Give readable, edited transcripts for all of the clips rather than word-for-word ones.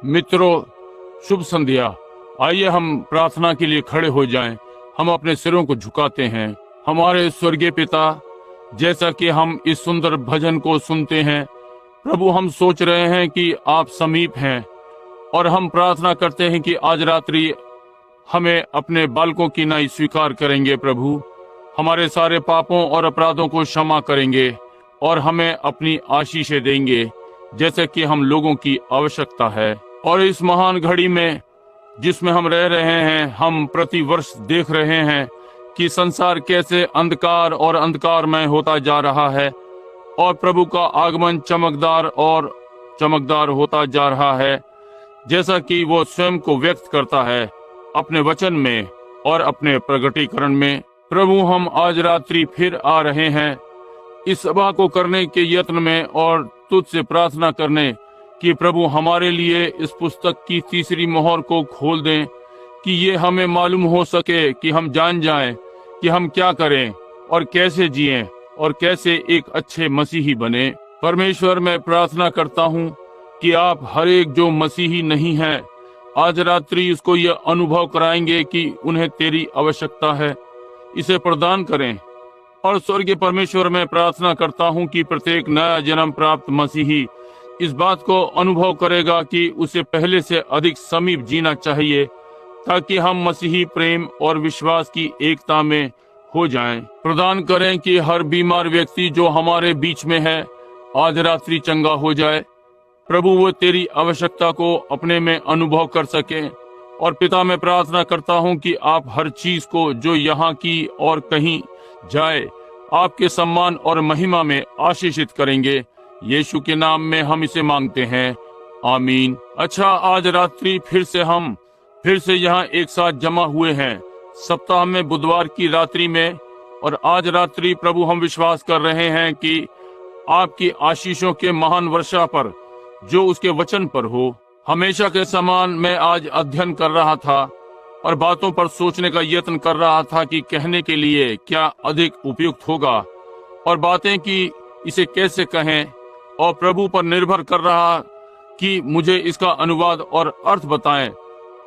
मित्रों, शुभ संध्या। आइए हम प्रार्थना के लिए खड़े हो जाएं। हम अपने सिरों को झुकाते हैं। हमारे स्वर्गीय पिता, जैसा कि हम इस सुंदर भजन को सुनते हैं, प्रभु हम सोच रहे हैं कि आप समीप हैं, और हम प्रार्थना करते हैं कि आज रात्रि हमें अपने बालकों की नाई स्वीकार करेंगे। प्रभु हमारे सारे पापों और अपराधों को क्षमा करेंगे और हमें अपनी आशीषें देंगे जैसे कि हम लोगों की आवश्यकता है। और इस महान घड़ी में जिसमें हम रह रहे हैं, हम प्रतिवर्ष देख रहे हैं कि संसार कैसे अंधकार और अंधकारमय होता जा रहा है, और प्रभु का आगमन चमकदार और चमकदार होता जा रहा है, जैसा कि वो स्वयं को व्यक्त करता है अपने वचन में और अपने प्रगटीकरण में। प्रभु हम आज रात्रि फिर आ रहे हैं इस सभा को करने के यत्न में और तुझसे प्रार्थना करने कि प्रभु हमारे लिए इस पुस्तक की तीसरी मोहर को खोल दें, कि ये हमें मालूम हो सके, कि हम जान जाएं कि हम क्या करें और कैसे जिएं और कैसे एक अच्छे मसीही बने। परमेश्वर, मैं प्रार्थना करता हूँ कि आप हर एक जो मसीही नहीं है, आज रात्रि इसको यह अनुभव कराएंगे कि उन्हें तेरी आवश्यकता है, इसे प्रदान करें। और स्वर्गीय परमेश्वर, मैं प्रार्थना करता हूँ कि प्रत्येक नया जन्म प्राप्त मसीही इस बात को अनुभव करेगा कि उसे पहले से अधिक समीप जीना चाहिए, ताकि हम मसीही प्रेम और विश्वास की एकता में हो जाएं। प्रदान करें कि हर बीमार व्यक्ति जो हमारे बीच में है आज रात्रि चंगा हो जाए। प्रभु वो तेरी आवश्यकता को अपने में अनुभव कर सके। और पिता, मैं प्रार्थना करता हूँ कि आप हर चीज को जो यहाँ की और कहीं जाए, आपके सम्मान और महिमा में आशीषित करेंगे। यीशु के नाम में हम इसे मांगते हैं, आमीन। अच्छा, आज रात्रि फिर से यहाँ एक साथ जमा हुए हैं, सप्ताह में बुधवार की रात्रि में। और आज रात्रि प्रभु हम विश्वास कर रहे हैं कि आपकी आशीषों के महान वर्षा पर, जो उसके वचन पर हो। हमेशा के समान मैं आज अध्ययन कर रहा था और बातों पर सोचने का यत्न कर रहा था कि कहने के लिए क्या अधिक उपयुक्त होगा, और बातें कि इसे कैसे कहें, और प्रभु पर निर्भर कर रहा कि मुझे इसका अनुवाद और अर्थ बताएं।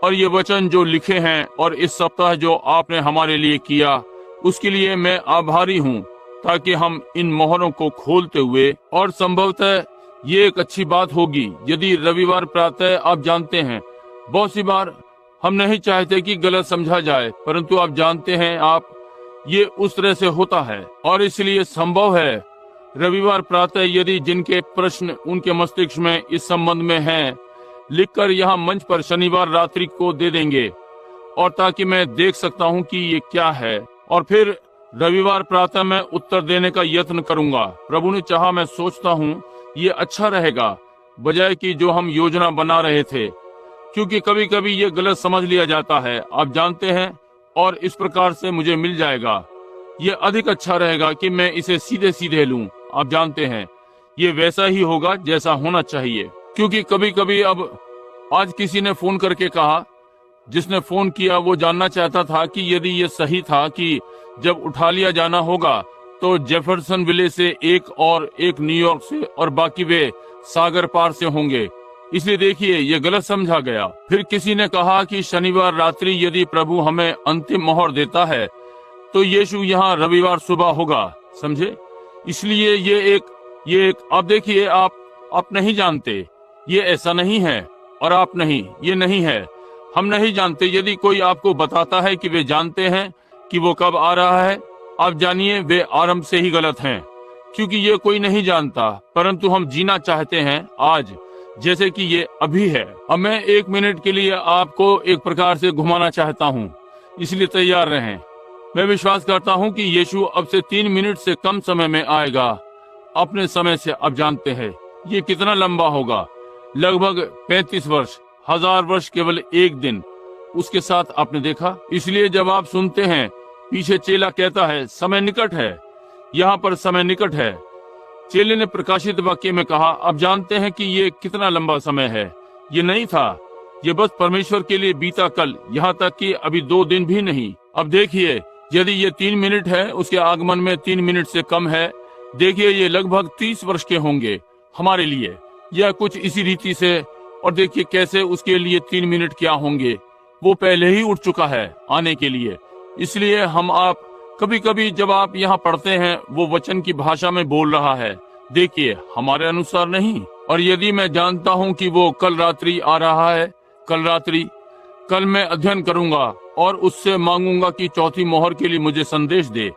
और ये वचन जो लिखे हैं और इस सप्ताह जो आपने हमारे लिए किया, उसके लिए मैं आभारी हूँ, ताकि हम इन मोहरों को खोलते हुए, और संभवतः ये एक अच्छी बात होगी यदि रविवार प्रातः, आप जानते हैं बहुत सी बार हम नहीं चाहते कि गलत समझा जाए, परंतु आप जानते हैं आप ये उस तरह से होता है, और इसलिए संभव है रविवार प्रातः यदि जिनके प्रश्न उनके मस्तिष्क में इस संबंध में हैं, लिखकर यहाँ मंच पर शनिवार रात्रि को दे देंगे, और ताकि मैं देख सकता हूँ कि ये क्या है, और फिर रविवार प्रातः मैं उत्तर देने का यत्न करूंगा। प्रभु ने चाहा, मैं सोचता हूँ ये अच्छा रहेगा, बजाय कि जो हम योजना बना रहे थे, क्योंकि कभी कभी ये गलत समझ लिया जाता है, आप जानते हैं, और इस प्रकार से मुझे मिल जाएगा। ये अधिक अच्छा रहेगा कि मैं इसे सीधे सीधे लूं। आप जानते हैं ये वैसा ही होगा जैसा होना चाहिए, क्योंकि कभी कभी अब आज किसी ने फोन करके कहा, जिसने फोन किया वो जानना चाहता था कि यदि ये सही था कि जब उठा लिया जाना होगा तो जेफरसन विले से एक और एक न्यूयॉर्क से, और बाकी वे सागर पार से होंगे। इसलिए देखिए ये गलत समझा गया। फिर किसी ने कहा कि शनिवार रात्रि यदि प्रभु हमें अंतिम मोहर देता है तो यीशु यहाँ रविवार सुबह होगा, समझे। इसलिए ये एक आप देखिए, आप नहीं जानते, ये ऐसा नहीं है, और आप नहीं, ये नहीं है, हम नहीं जानते। यदि कोई आपको बताता है कि वे जानते हैं कि वो कब आ रहा है, आप जानिए वे आरंभ से ही गलत हैं, क्योंकि ये कोई नहीं जानता, परंतु हम जीना चाहते हैं आज जैसे कि ये अभी है। अब मैं 1 मिनट के लिए आपको एक प्रकार से घुमाना चाहता हूँ, इसलिए तैयार रहें। मैं विश्वास करता हूँ कि यीशु अब से 3 मिनट से कम समय में आएगा, अपने समय से। आप जानते हैं ये कितना लंबा होगा, लगभग 35 वर्ष, 1000 वर्ष केवल एक दिन, उसके साथ आपने देखा। इसलिए जब आप सुनते हैं पीछे चेला कहता है समय निकट है, यहाँ पर समय निकट है, चेले ने प्रकाशित वाक्य में कहा, अब जानते हैं कि ये कितना लंबा समय है। ये नहीं था, ये बस परमेश्वर के लिए बीता कल, यहाँ तक कि अभी 2 दिन भी नहीं। अब देखिए, यदि ये 3 मिनट है, उसके आगमन में 3 मिनट से कम है, देखिए ये लगभग 30 वर्ष के होंगे हमारे लिए, या कुछ इसी रीति से और देखिए कैसे उसके लिए 3 मिनट क्या होंगे। वो पहले ही उठ चुका है आने के लिए। इसलिए हम आप कभी कभी जब आप यहाँ पढ़ते हैं वो वचन की भाषा में बोल रहा है, देखिए हमारे अनुसार नहीं। और यदि मैं जानता हूँ कि वो कल रात्रि आ रहा है, कल मैं अध्ययन करूंगा और उससे मांगूंगा कि चौथी मोहर के लिए मुझे संदेश दे,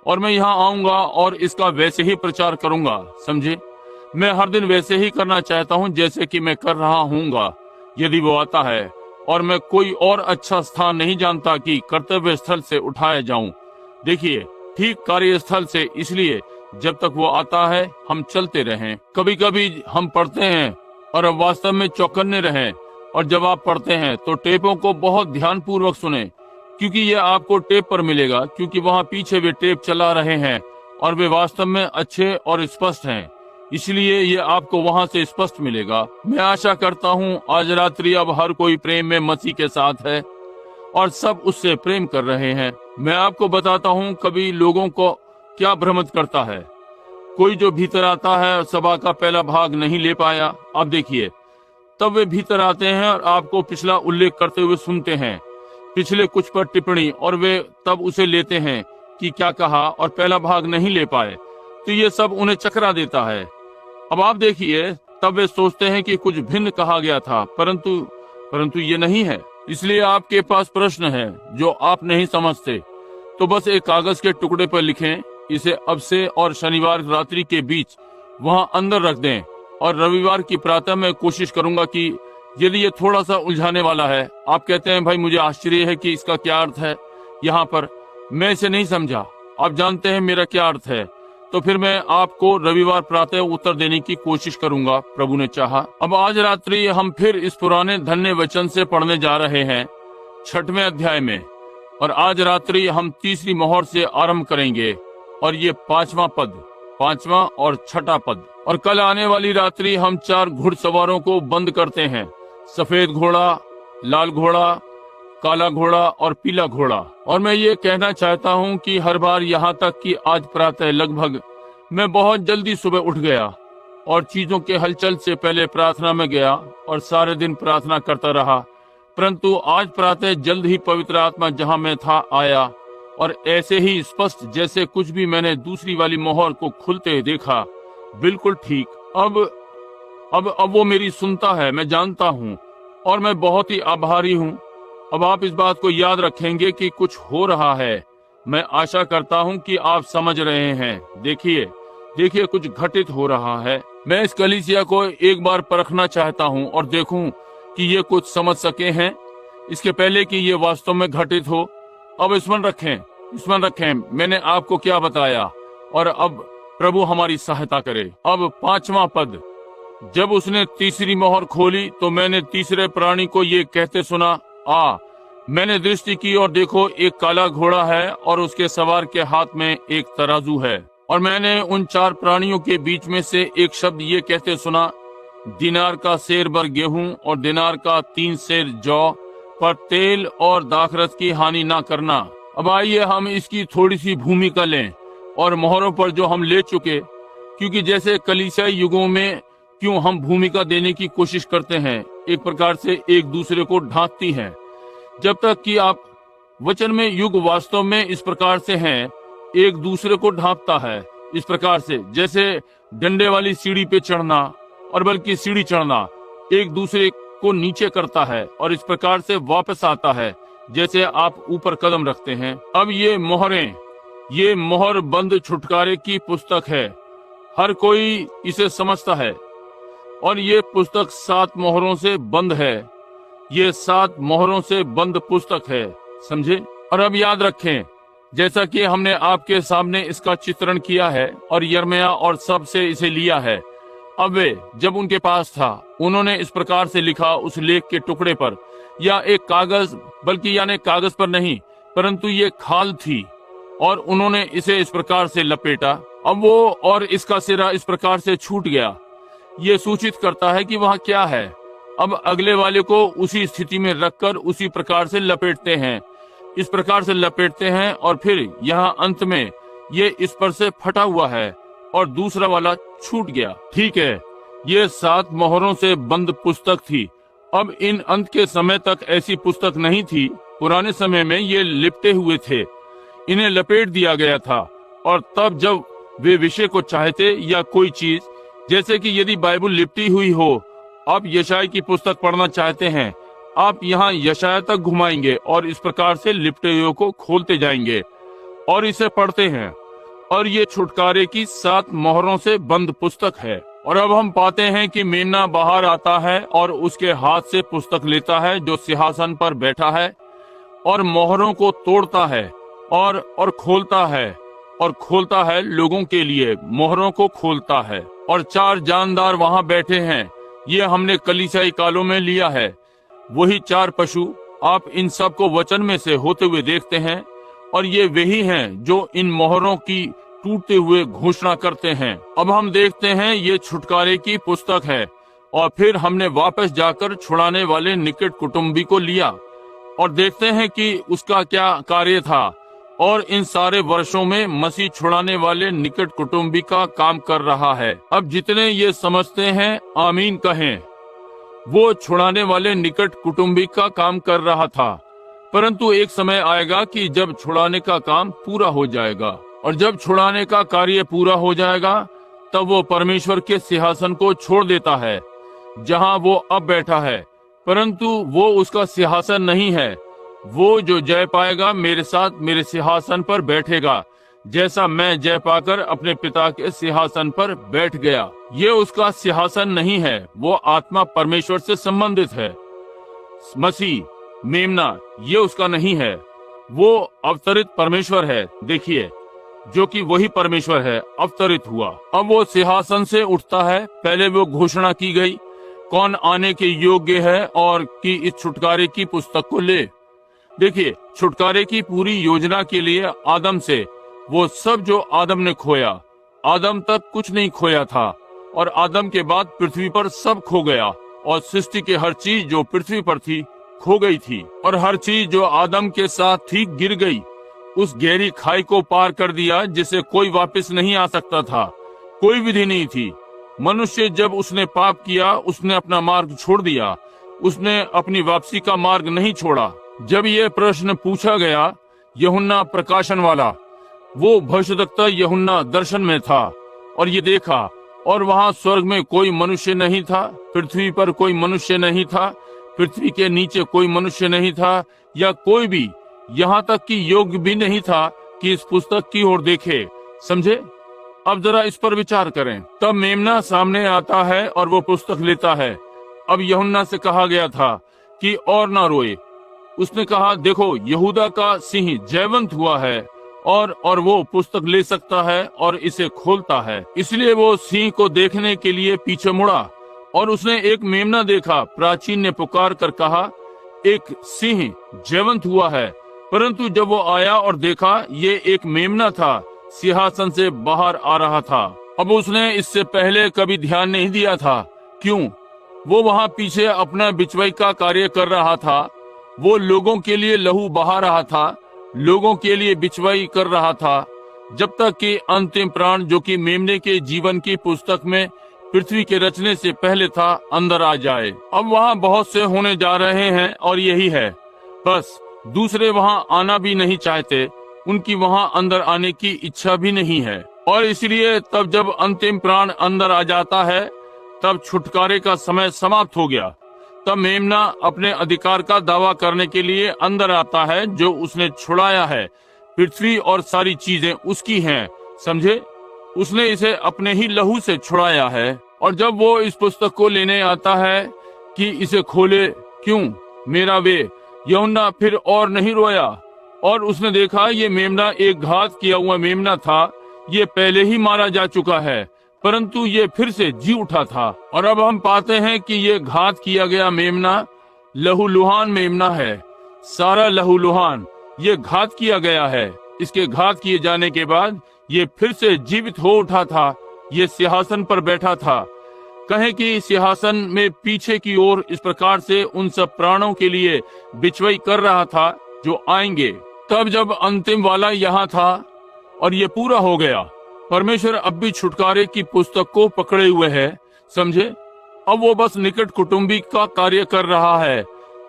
और मैं यहाँ आऊंगा और इसका वैसे ही प्रचार करूंगा। समझे, मैं हर दिन वैसे ही करना चाहता हूँ जैसे कि मैं कर रहा हूँगा यदि वो आता है। और मैं कोई और अच्छा स्थान नहीं जानता कि कर्तव्य स्थल से उठाया जाऊं। देखिए, ठीक कार्यस्थल से। इसलिए जब तक वो आता है हम चलते रहें। कभी कभी हम पढ़ते हैं और अब वास्तव में चौकन्ने रहें। और जब आप पढ़ते हैं तो टेपों को बहुत ध्यान पूर्वक सुने, क्योंकि ये आपको टेप पर मिलेगा, क्योंकि वहाँ पीछे वे टेप चला रहे हैं और वे वास्तव में अच्छे और स्पष्ट हैं। इसलिए ये आपको वहाँ से स्पष्ट मिलेगा। मैं आशा करता हूँ आज रात्रि अब हर कोई प्रेम में मसीह के साथ है और सब उससे प्रेम कर रहे हैं। मैं आपको बताता हूँ कभी लोगों को क्या भ्रमित करता है। कोई जो भीतर आता है और सभा का पहला भाग नहीं ले पाया, अब देखिए, तब वे भीतर आते हैं और आपको पिछला उल्लेख करते हुए सुनते हैं, पिछले कुछ पर टिप्पणी, और वे तब उसे लेते हैं कि क्या कहा और पहला भाग नहीं ले पाए, तो ये सब उन्हें चकरा देता है। अब आप देखिए, तब वे सोचते हैं कि कुछ भिन्न कहा गया था, परंतु ये नहीं है। इसलिए आपके पास प्रश्न है जो आप नहीं समझते, तो बस एक कागज के टुकड़े पर लिखें, इसे अब से और शनिवार रात्रि के बीच वहाँ अंदर रख दें, और रविवार की प्रातः मैं कोशिश करूंगा कि यदि ये थोड़ा सा उलझाने वाला है, आप कहते हैं भाई मुझे आश्चर्य है कि इसका क्या अर्थ है यहाँ पर, मैं इसे नहीं समझा, आप जानते हैं मेरा क्या अर्थ है, तो फिर मैं आपको रविवार प्रातः उत्तर देने की कोशिश करूंगा, प्रभु ने चाहा। अब आज रात्रि हम फिर इस पुराने धन्य वचन से पढ़ने जा रहे हैं 6वें अध्याय में, और आज रात्रि हम तीसरी मोहर से आरंभ करेंगे, और ये 5वां और 6वां पद। और कल आने वाली रात्रि हम 4 घुड़सवारों को बंद करते हैं, सफेद घोड़ा, लाल घोड़ा, काला घोड़ा और पीला घोड़ा। और मैं ये कहना चाहता हूँ कि हर बार यहाँ तक कि आज प्रातः लगभग मैं बहुत जल्दी सुबह उठ गया और चीजों के हलचल से पहले प्रार्थना में गया और सारे दिन प्रार्थना करता रहा, परंतु आज प्रातः जल्द ही पवित्र आत्मा जहाँ मैं था आया, और ऐसे ही स्पष्ट जैसे कुछ भी मैंने दूसरी वाली मोहर को खुलते देखा, बिल्कुल ठीक। अब वो मेरी सुनता है, मैं जानता हूँ, और मैं बहुत ही आभारी हूँ। अब आप इस बात को याद रखेंगे कि कुछ हो रहा है। मैं आशा करता हूँ कि आप समझ रहे हैं। देखिए कुछ घटित हो रहा है। मैं इस कलीसिया को एक बार परखना चाहता हूँ और देखूं कि ये कुछ समझ सके हैं इसके पहले कि ये वास्तव में घटित हो। अब स्मरण रखें मैंने आपको क्या बताया, और अब प्रभु हमारी सहायता करे। अब 5वां पद। जब उसने तीसरी मोहर खोली तो मैंने तीसरे प्राणी को ये कहते सुना, मैंने दृष्टि की और देखो एक काला घोड़ा है और उसके सवार के हाथ में एक तराजू है। और मैंने उन 4 प्राणियों के बीच में से एक शब्द ये कहते सुना, दिनार का सेर भर गेहूं और दिनार का 3 सेर जौ पर तेल और दाखरस की हानि ना करना। अब आइए हम इसकी थोड़ी सी भूमिका लें और मोहरों पर जो हम ले चुके, क्योंकि जैसे कलीसियाई युगों में क्यों हम भूमिका देने की कोशिश करते हैं, एक प्रकार से एक दूसरे को ढांकती हैं। जब तक कि आप वचन में युग वास्तव में इस प्रकार से हैं, एक दूसरे को ढांकता है इस प्रकार से, जैसे डंडे वाली सीढ़ी पे चढ़ना, और बल्कि सीढ़ी चढ़ना एक दूसरे को नीचे करता है और इस प्रकार से वापस आता है जैसे आप ऊपर कदम रखते हैं। अब ये मोहरें, ये मोहर बंद छुटकारे की पुस्तक है, हर कोई इसे समझता है, और ये पुस्तक 7 मोहरों से बंद है। ये 7 मोहरों से बंद पुस्तक है, समझे। और अब याद रखें, जैसा कि हमने आपके सामने इसका चित्रण किया है और यिर्मयाह और सब से इसे लिया है। अब वे जब उनके पास था, उन्होंने इस प्रकार से लिखा उस लेख के टुकड़े पर, या एक कागज, बल्कि यानी कागज पर नहीं, परंतु ये खाल थी, और उन्होंने इसे इस प्रकार से लपेटा। अब वो और इसका सिरा इस प्रकार से छूट गया। ये सूचित करता है कि वहाँ क्या है। अब अगले वाले को उसी स्थिति में रखकर उसी प्रकार से लपेटते हैं, इस प्रकार से लपेटते हैं, और फिर यहाँ अंत में ये इस पर से फटा हुआ है और दूसरा वाला छूट गया। ठीक है, ये 7 मोहरों से बंद पुस्तक थी, अब इन अंत के समय तक ऐसी पुस्तक नहीं थी। पुराने समय में ये लिपटे हुए थे, इन्हें लपेट दिया गया था। और तब जब वे विषय को चाहते या कोई चीज, जैसे कि यदि बाइबल लिपटी हुई हो, आप यशाया की पुस्तक पढ़ना चाहते हैं, आप यहाँ यशाया तक घुमाएंगे और इस प्रकार से लिपटे हुए को खोलते जाएंगे और इसे पढ़ते हैं। और ये छुटकारे की 7 मोहरों से बंद पुस्तक है। और अब हम पाते हैं कि मेमना बाहर आता है और उसके हाथ से पुस्तक लेता है जो सिंहासन पर बैठा है, और मोहरों को तोड़ता है और खोलता है लोगों के लिए, मोहरों को खोलता है। और 4 जानदार वहां बैठे हैं। ये हमने कलीसियाई कालों में लिया है। वही 4 पशु, आप इन सब को वचन में से होते हुए देखते हैं। और ये वही हैं जो इन मोहरों की टूटते हुए घोषणा करते हैं। अब हम देखते हैं ये छुटकारे की पुस्तक है। और फिर हमने वापस जाकर छुड़ाने वाले निकट कुटुंबी को लिया और देखते हैं कि उसका क्या कार्य था। और इन सारे वर्षों में मसीह छुड़ाने वाले निकट कुटुंबी का काम कर रहा है। अब जितने ये समझते हैं आमीन कहें। वो छुड़ाने वाले निकट कुटुंबी का काम कर रहा था, परंतु एक समय आएगा कि जब छुड़ाने का काम पूरा हो जाएगा। और जब छुड़ाने का कार्य पूरा हो जाएगा, तब वो परमेश्वर के सिंहासन को छोड़ देता है जहां वो अब बैठा है। परंतु वो उसका सिंहासन नहीं है। वो जो जय पाएगा मेरे साथ मेरे सिंहासन पर बैठेगा, जैसा मैं जय पाकर अपने पिता के सिंहासन पर बैठ गया। ये उसका सिंहासन नहीं है, वो आत्मा परमेश्वर से संबंधित है। मसीह, मेमना, ये उसका नहीं है। वो अवतरित परमेश्वर है, देखिए, जो कि वही परमेश्वर है, अवतरित हुआ। अब वो सिंहासन से उठता है। पहले वो घोषणा की गई, कौन आने के योग्य है और कि इस छुटकारे की पुस्तक को ले। देखिए, छुटकारे की पूरी योजना के लिए आदम से वो सब जो आदम ने खोया, आदम तक कुछ नहीं खोया था। और आदम के बाद पृथ्वी पर सब खो गया। और सृष्टि के हर चीज जो पृथ्वी पर थी खो गई थी। और हर चीज जो आदम के साथ थी गिर गई, उस गहरी खाई को पार कर दिया जिसे कोई वापस नहीं आ सकता था। कोई विधि नहीं थी। मनुष्य जब उसने पाप किया, उसने अपना मार्ग छोड़ दिया। उसने अपनी वापसी का मार्ग नहीं छोड़ा। जब ये प्रश्न पूछा गया, यूहन्ना प्रकाशन वाला, वो भविष्यद्वक्ता यूहन्ना दर्शन में था और ये देखा, और वहाँ स्वर्ग में कोई मनुष्य नहीं था, पृथ्वी पर कोई मनुष्य नहीं था, पृथ्वी के नीचे कोई मनुष्य नहीं था, या कोई भी यहाँ तक कि योग्य भी नहीं था कि इस पुस्तक की ओर देखे। समझे? अब जरा इस पर विचार करें। तब मेमना सामने आता है और वो पुस्तक लेता है। अब यूहन्ना से कहा गया था कि और ना रोए। उसने कहा, देखो, यहूदा का सिंह जयवंत हुआ है और वो पुस्तक ले सकता है और इसे खोलता है। इसलिए वो सिंह को देखने के लिए पीछे मुड़ा और उसने एक मेमना देखा। प्राचीन ने पुकार कर कहा, एक सिंह जयवंत हुआ है। परंतु जब वो आया और देखा, ये एक मेमना था, सिंहासन से बाहर आ रहा था। अब उसने इससे पहले कभी ध्यान नहीं दिया था। क्यों? वो वहाँ पीछे अपना बिचवाई का कार्य कर रहा था। वो लोगों के लिए लहू बहा रहा था, लोगों के लिए बिचवाई कर रहा था, जब तक कि अंतिम प्राण जो कि मेमने के जीवन की पुस्तक में पृथ्वी के रचने से पहले था, अंदर आ जाए। अब वहाँ बहुत से होने जा रहे हैं और यही है, बस दूसरे वहाँ आना भी नहीं चाहते, उनकी वहाँ अंदर आने की इच्छा भी नहीं है। और इसलिए तब जब अंतिम प्राण अंदर आ जाता है, तब छुटकारे का समय समाप्त हो गया। तब मेमना अपने अधिकार का दावा करने के लिए अंदर आता है, जो उसने छुड़ाया है। पृथ्वी और सारी चीजें उसकी हैं, समझे? उसने इसे अपने ही लहू से छुड़ाया है। और जब वो इस पुस्तक को लेने आता है कि इसे खोले, क्यों मेरा वे, यूहन्ना फिर और नहीं रोया। और उसने देखा, ये मेमना एक घात किया हुआ मेमना था। ये पहले ही मारा जा चुका है, परंतु ये फिर से जी उठा था। और अब हम पाते हैं कि ये घात किया गया मेमना लहूलुहान मेमना है। सारा लहूलुहान ये घात किया गया है। इसके घात किए जाने के बाद ये फिर से जीवित हो उठा था। ये सिंहासन पर बैठा था। कहें कि सिंहासन में पीछे की ओर इस प्रकार से उन सब प्राणों के लिए बिचवाई कर रहा था जो आएंगे। तब जब अंतिम वाला यहाँ था और ये पूरा हो गया, परमेश्वर अब भी छुटकारे की पुस्तक को पकड़े हुए है, समझे? अब वो बस निकट कुटुंबी का कार्य कर रहा है।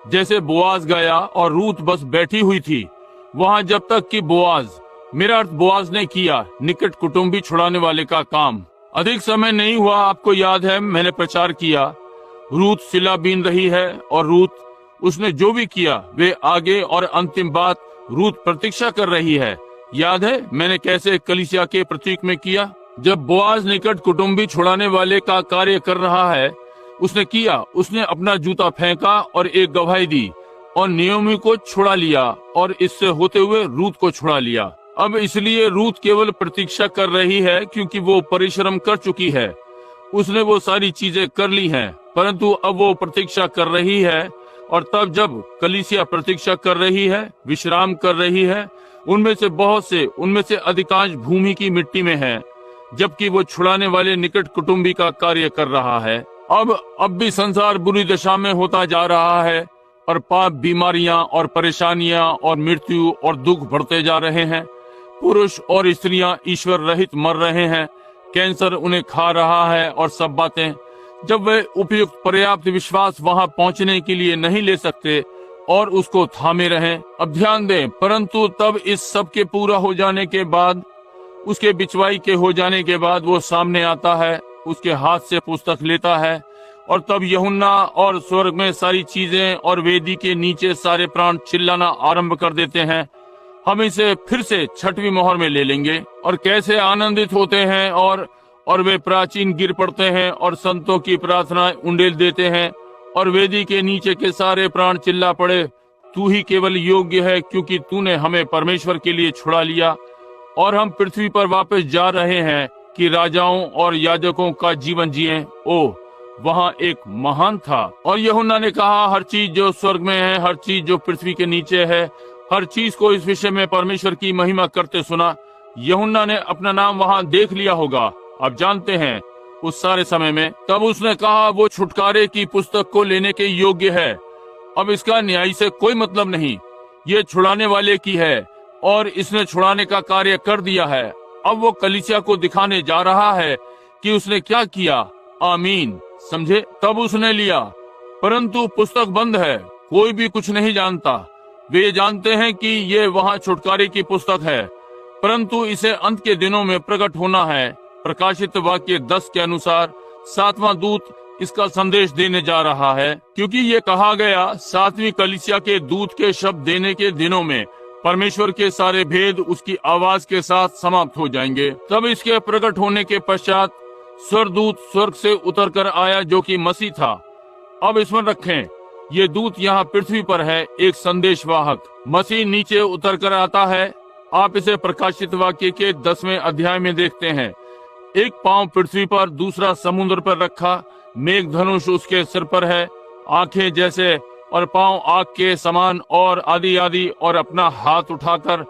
जैसे बोआज गया और रूथ बस बैठी हुई थी वहां, जब तक कि बोआज, मेरा अर्थ बोआज ने किया निकट कुटुंबी छुड़ाने वाले का काम। अधिक समय नहीं हुआ, आपको याद है मैंने प्रचार किया, रूथ सिला बीन रही है और रूथ उसने जो भी किया वे आगे, और अंतिम बात रूथ प्रतीक्षा कर रही है। याद है मैंने कैसे कलीसिया के प्रतीक में किया। जब बोआज निकट कुटुंबी छुड़ाने वाले का कार्य कर रहा है, उसने अपना जूता फेंका और एक गवाही दी और नियोमी को छुड़ा लिया और इससे होते हुए रूथ को छुड़ा लिया। अब इसलिए रूथ केवल प्रतीक्षा कर रही है क्योंकि वो परिश्रम कर चुकी है, उसने वो सारी चीजें कर ली हैं, परंतु अब वो प्रतीक्षा कर रही है। और तब जब कलीसिया प्रतीक्षा कर रही है, विश्राम कर रही है, उनमें से अधिकांश भूमि की मिट्टी में है, जबकि वो छुड़ाने वाले निकट कुटुंबी का कार्य कर रहा है। अब भी संसार बुरी दशा में होता जा रहा है और पाप, बीमारियां और परेशानियां और मृत्यु और दुख बढ़ते जा रहे हैं। पुरुष और स्त्रियां ईश्वर रहित मर रहे हैं, कैंसर उन्हें खा रहा है और सब बातें। जब वे उपयुक्त पर्याप्त विश्वास वहां पहुंचने के लिए नहीं ले सकते और उसको थामे रहें। अब ध्यान दें, परंतु तब इस सब के पूरा हो जाने के बाद, उसके बिचवाई के हो जाने के बाद वो सामने आता है, उसके हाथ से पुस्तक लेता है और तब यूहन्ना और स्वर्ग में सारी चीजें और वेदी के नीचे सारे प्राण चिल्लाना आरंभ कर देते हैं, हम इसे फिर से छठवीं मोहर में ले लेंगे। और कैसे आनंदित होते हैं और वे प्राचीन गिर पड़ते हैं और संतों की प्रार्थना उंडेल देते हैं और वेदी के नीचे के सारे प्राण चिल्ला पड़े, तू ही केवल योग्य है क्योंकि तूने हमें परमेश्वर के लिए छुड़ा लिया और हम पृथ्वी पर वापस जा रहे हैं कि राजाओं और याजकों का जीवन जिएं। ओ वहाँ एक महान था। और यूहन्ना ने कहा, हर चीज जो स्वर्ग में है, हर चीज जो पृथ्वी के नीचे है, हर चीज को इस विषय में परमेश्वर की महिमा करते सुना। यूहन्ना ने अपना नाम वहाँ देख लिया होगा, आप जानते हैं, उस सारे समय में। तब उसने कहा वो छुटकारे की पुस्तक को लेने के योग्य है। अब इसका न्याय से कोई मतलब नहीं, ये छुड़ाने वाले की है और इसने छुड़ाने का कार्य कर दिया है। अब वो कलीसिया को दिखाने जा रहा है कि उसने क्या किया। आमीन, समझे। तब उसने लिया, परंतु पुस्तक बंद है, कोई भी कुछ नहीं जानता। वे ये जानते हैं कि ये वहाँ छुटकारे की पुस्तक है, परंतु इसे अंत के दिनों में प्रकट होना है। प्रकाशित वाक्य 10 के अनुसार 7वां दूत इसका संदेश देने जा रहा है, क्योंकि ये कहा गया 7वीं कलीसिया के दूत के शब्द देने के दिनों में परमेश्वर के सारे भेद उसकी आवाज के साथ समाप्त हो जाएंगे। तब इसके प्रकट होने के पश्चात स्वर्गदूत स्वर्ग से उतर कर आया, जो कि मसीह था। अब इसमें रखें, ये दूत यहाँ पृथ्वी पर है, एक संदेशवाहक। मसीह नीचे उतर कर आता है। आप इसे प्रकाशित वाक्य के 10वें अध्याय में देखते हैं। एक पांव पृथ्वी पर, दूसरा समुद्र पर रखा, मेघ धनुष उसके सिर पर है, आंखें जैसे और पांव आग के समान और आदि आदि, और अपना हाथ उठाकर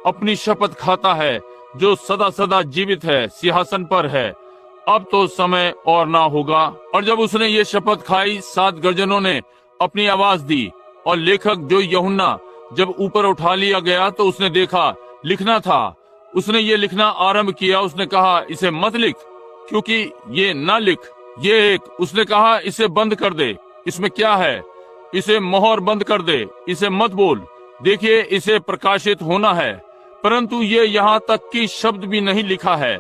अपनी शपथ खाता है, जो सदा सदा जीवित है, सिंहासन पर है। अब तो समय और ना होगा। और जब उसने ये शपथ खाई, 7 गर्जनों ने अपनी आवाज दी और लेखक जो यूहन्ना जब ऊपर उठा लिया गया तो उसने देखा लिखना था। उसने ये लिखना आरंभ किया। उसने कहा, इसे मत लिख, क्योंकि ये ना लिख। ये एक, उसने कहा, इसे बंद कर दे। इसमें क्या है? इसे मोहर बंद कर दे, इसे मत बोल। देखिए, इसे प्रकाशित होना है, परंतु ये यहाँ तक कि शब्द भी नहीं लिखा है।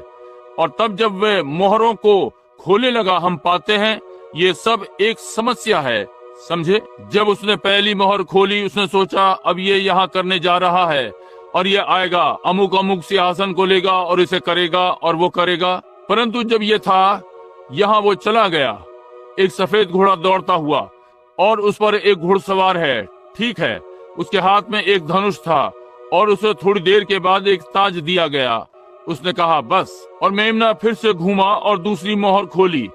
और तब जब वे मोहरों को खोलने लगा, हम पाते हैं ये सब एक समस्या है, समझे। जब उसने पहली मोहर खोली, उसने सोचा अब ये यहाँ करने जा रहा है और ये आएगा, अमुक अमुक सिंहासन को लेगा और इसे करेगा और वो करेगा। परंतु जब ये था, यहाँ वो चला गया, एक सफेद घोड़ा दौड़ता हुआ और उस पर एक घुड़सवार है, ठीक है। उसके हाथ में एक धनुष था और उसे थोड़ी देर के बाद एक ताज दिया गया। उसने कहा, बस। और मेमना फिर से घूमा और दूसरी मोहर खोली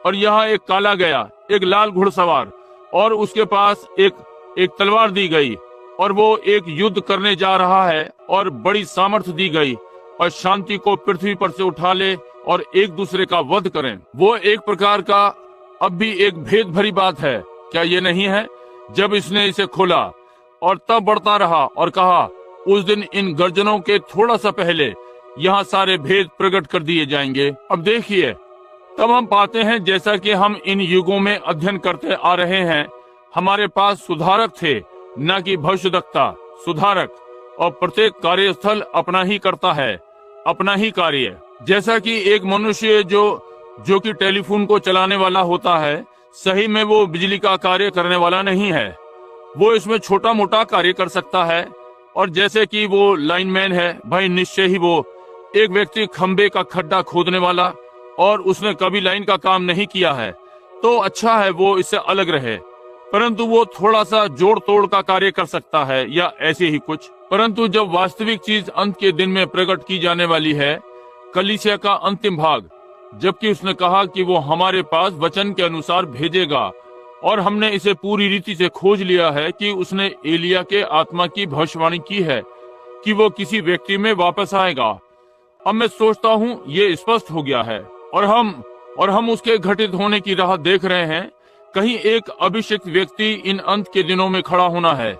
और यहाँ एक काला गया, एक लाल घुड़सवार, और उसके पास एक तलवार दी गई और वो एक युद्ध करने जा रहा है और बड़ी सामर्थ्य दी गई और शांति को पृथ्वी पर से उठा ले और एक दूसरे का वध करें। वो एक प्रकार का अब भी एक भेद भरी बात है, क्या ये नहीं है? जब इसने इसे खोला और तब बढ़ता रहा और कहा, उस दिन इन गर्जनों के थोड़ा सा पहले यहाँ सारे भेद प्रकट कर दिए जाएंगे। अब देखिए, तब हम पाते हैं, जैसा कि हम इन युगों में अध्ययन करते आ रहे हैं, हमारे पास सुधारक थे, न कि भविष्यद्वक्ता। सुधारक, और प्रत्येक कार्यस्थल अपना ही करता है, अपना ही कार्य। जैसा कि एक मनुष्य जो कि टेलीफोन को चलाने वाला होता है, सही में वो बिजली का कार्य करने वाला नहीं है। वो इसमें छोटा मोटा कार्य कर सकता है। और जैसे कि वो लाइनमैन है, भाई निश्चय ही वो एक व्यक्ति खंबे का खड्डा खोदने वाला, और उसने कभी लाइन का काम नहीं किया है, तो अच्छा है वो इससे अलग रहे। परंतु वो थोड़ा सा जोड़ तोड़ का कार्य कर सकता है, या ऐसे ही कुछ। परंतु जब वास्तविक चीज अंत के दिन में प्रकट की जाने वाली है, कलीसिया का अंतिम भाग, जबकि उसने कहा कि वो हमारे पास वचन के अनुसार भेजेगा, और हमने इसे पूरी रीति से खोज लिया है कि उसने एलिया के आत्मा की भविष्यवाणी की है कि वो किसी व्यक्ति में वापस आएगा। अब मैं सोचता हूँ ये स्पष्ट हो गया है, और हम उसके घटित होने की राह देख रहे हैं। कहीं एक अभिषिक्त व्यक्ति इन अंत के दिनों में खड़ा होना है।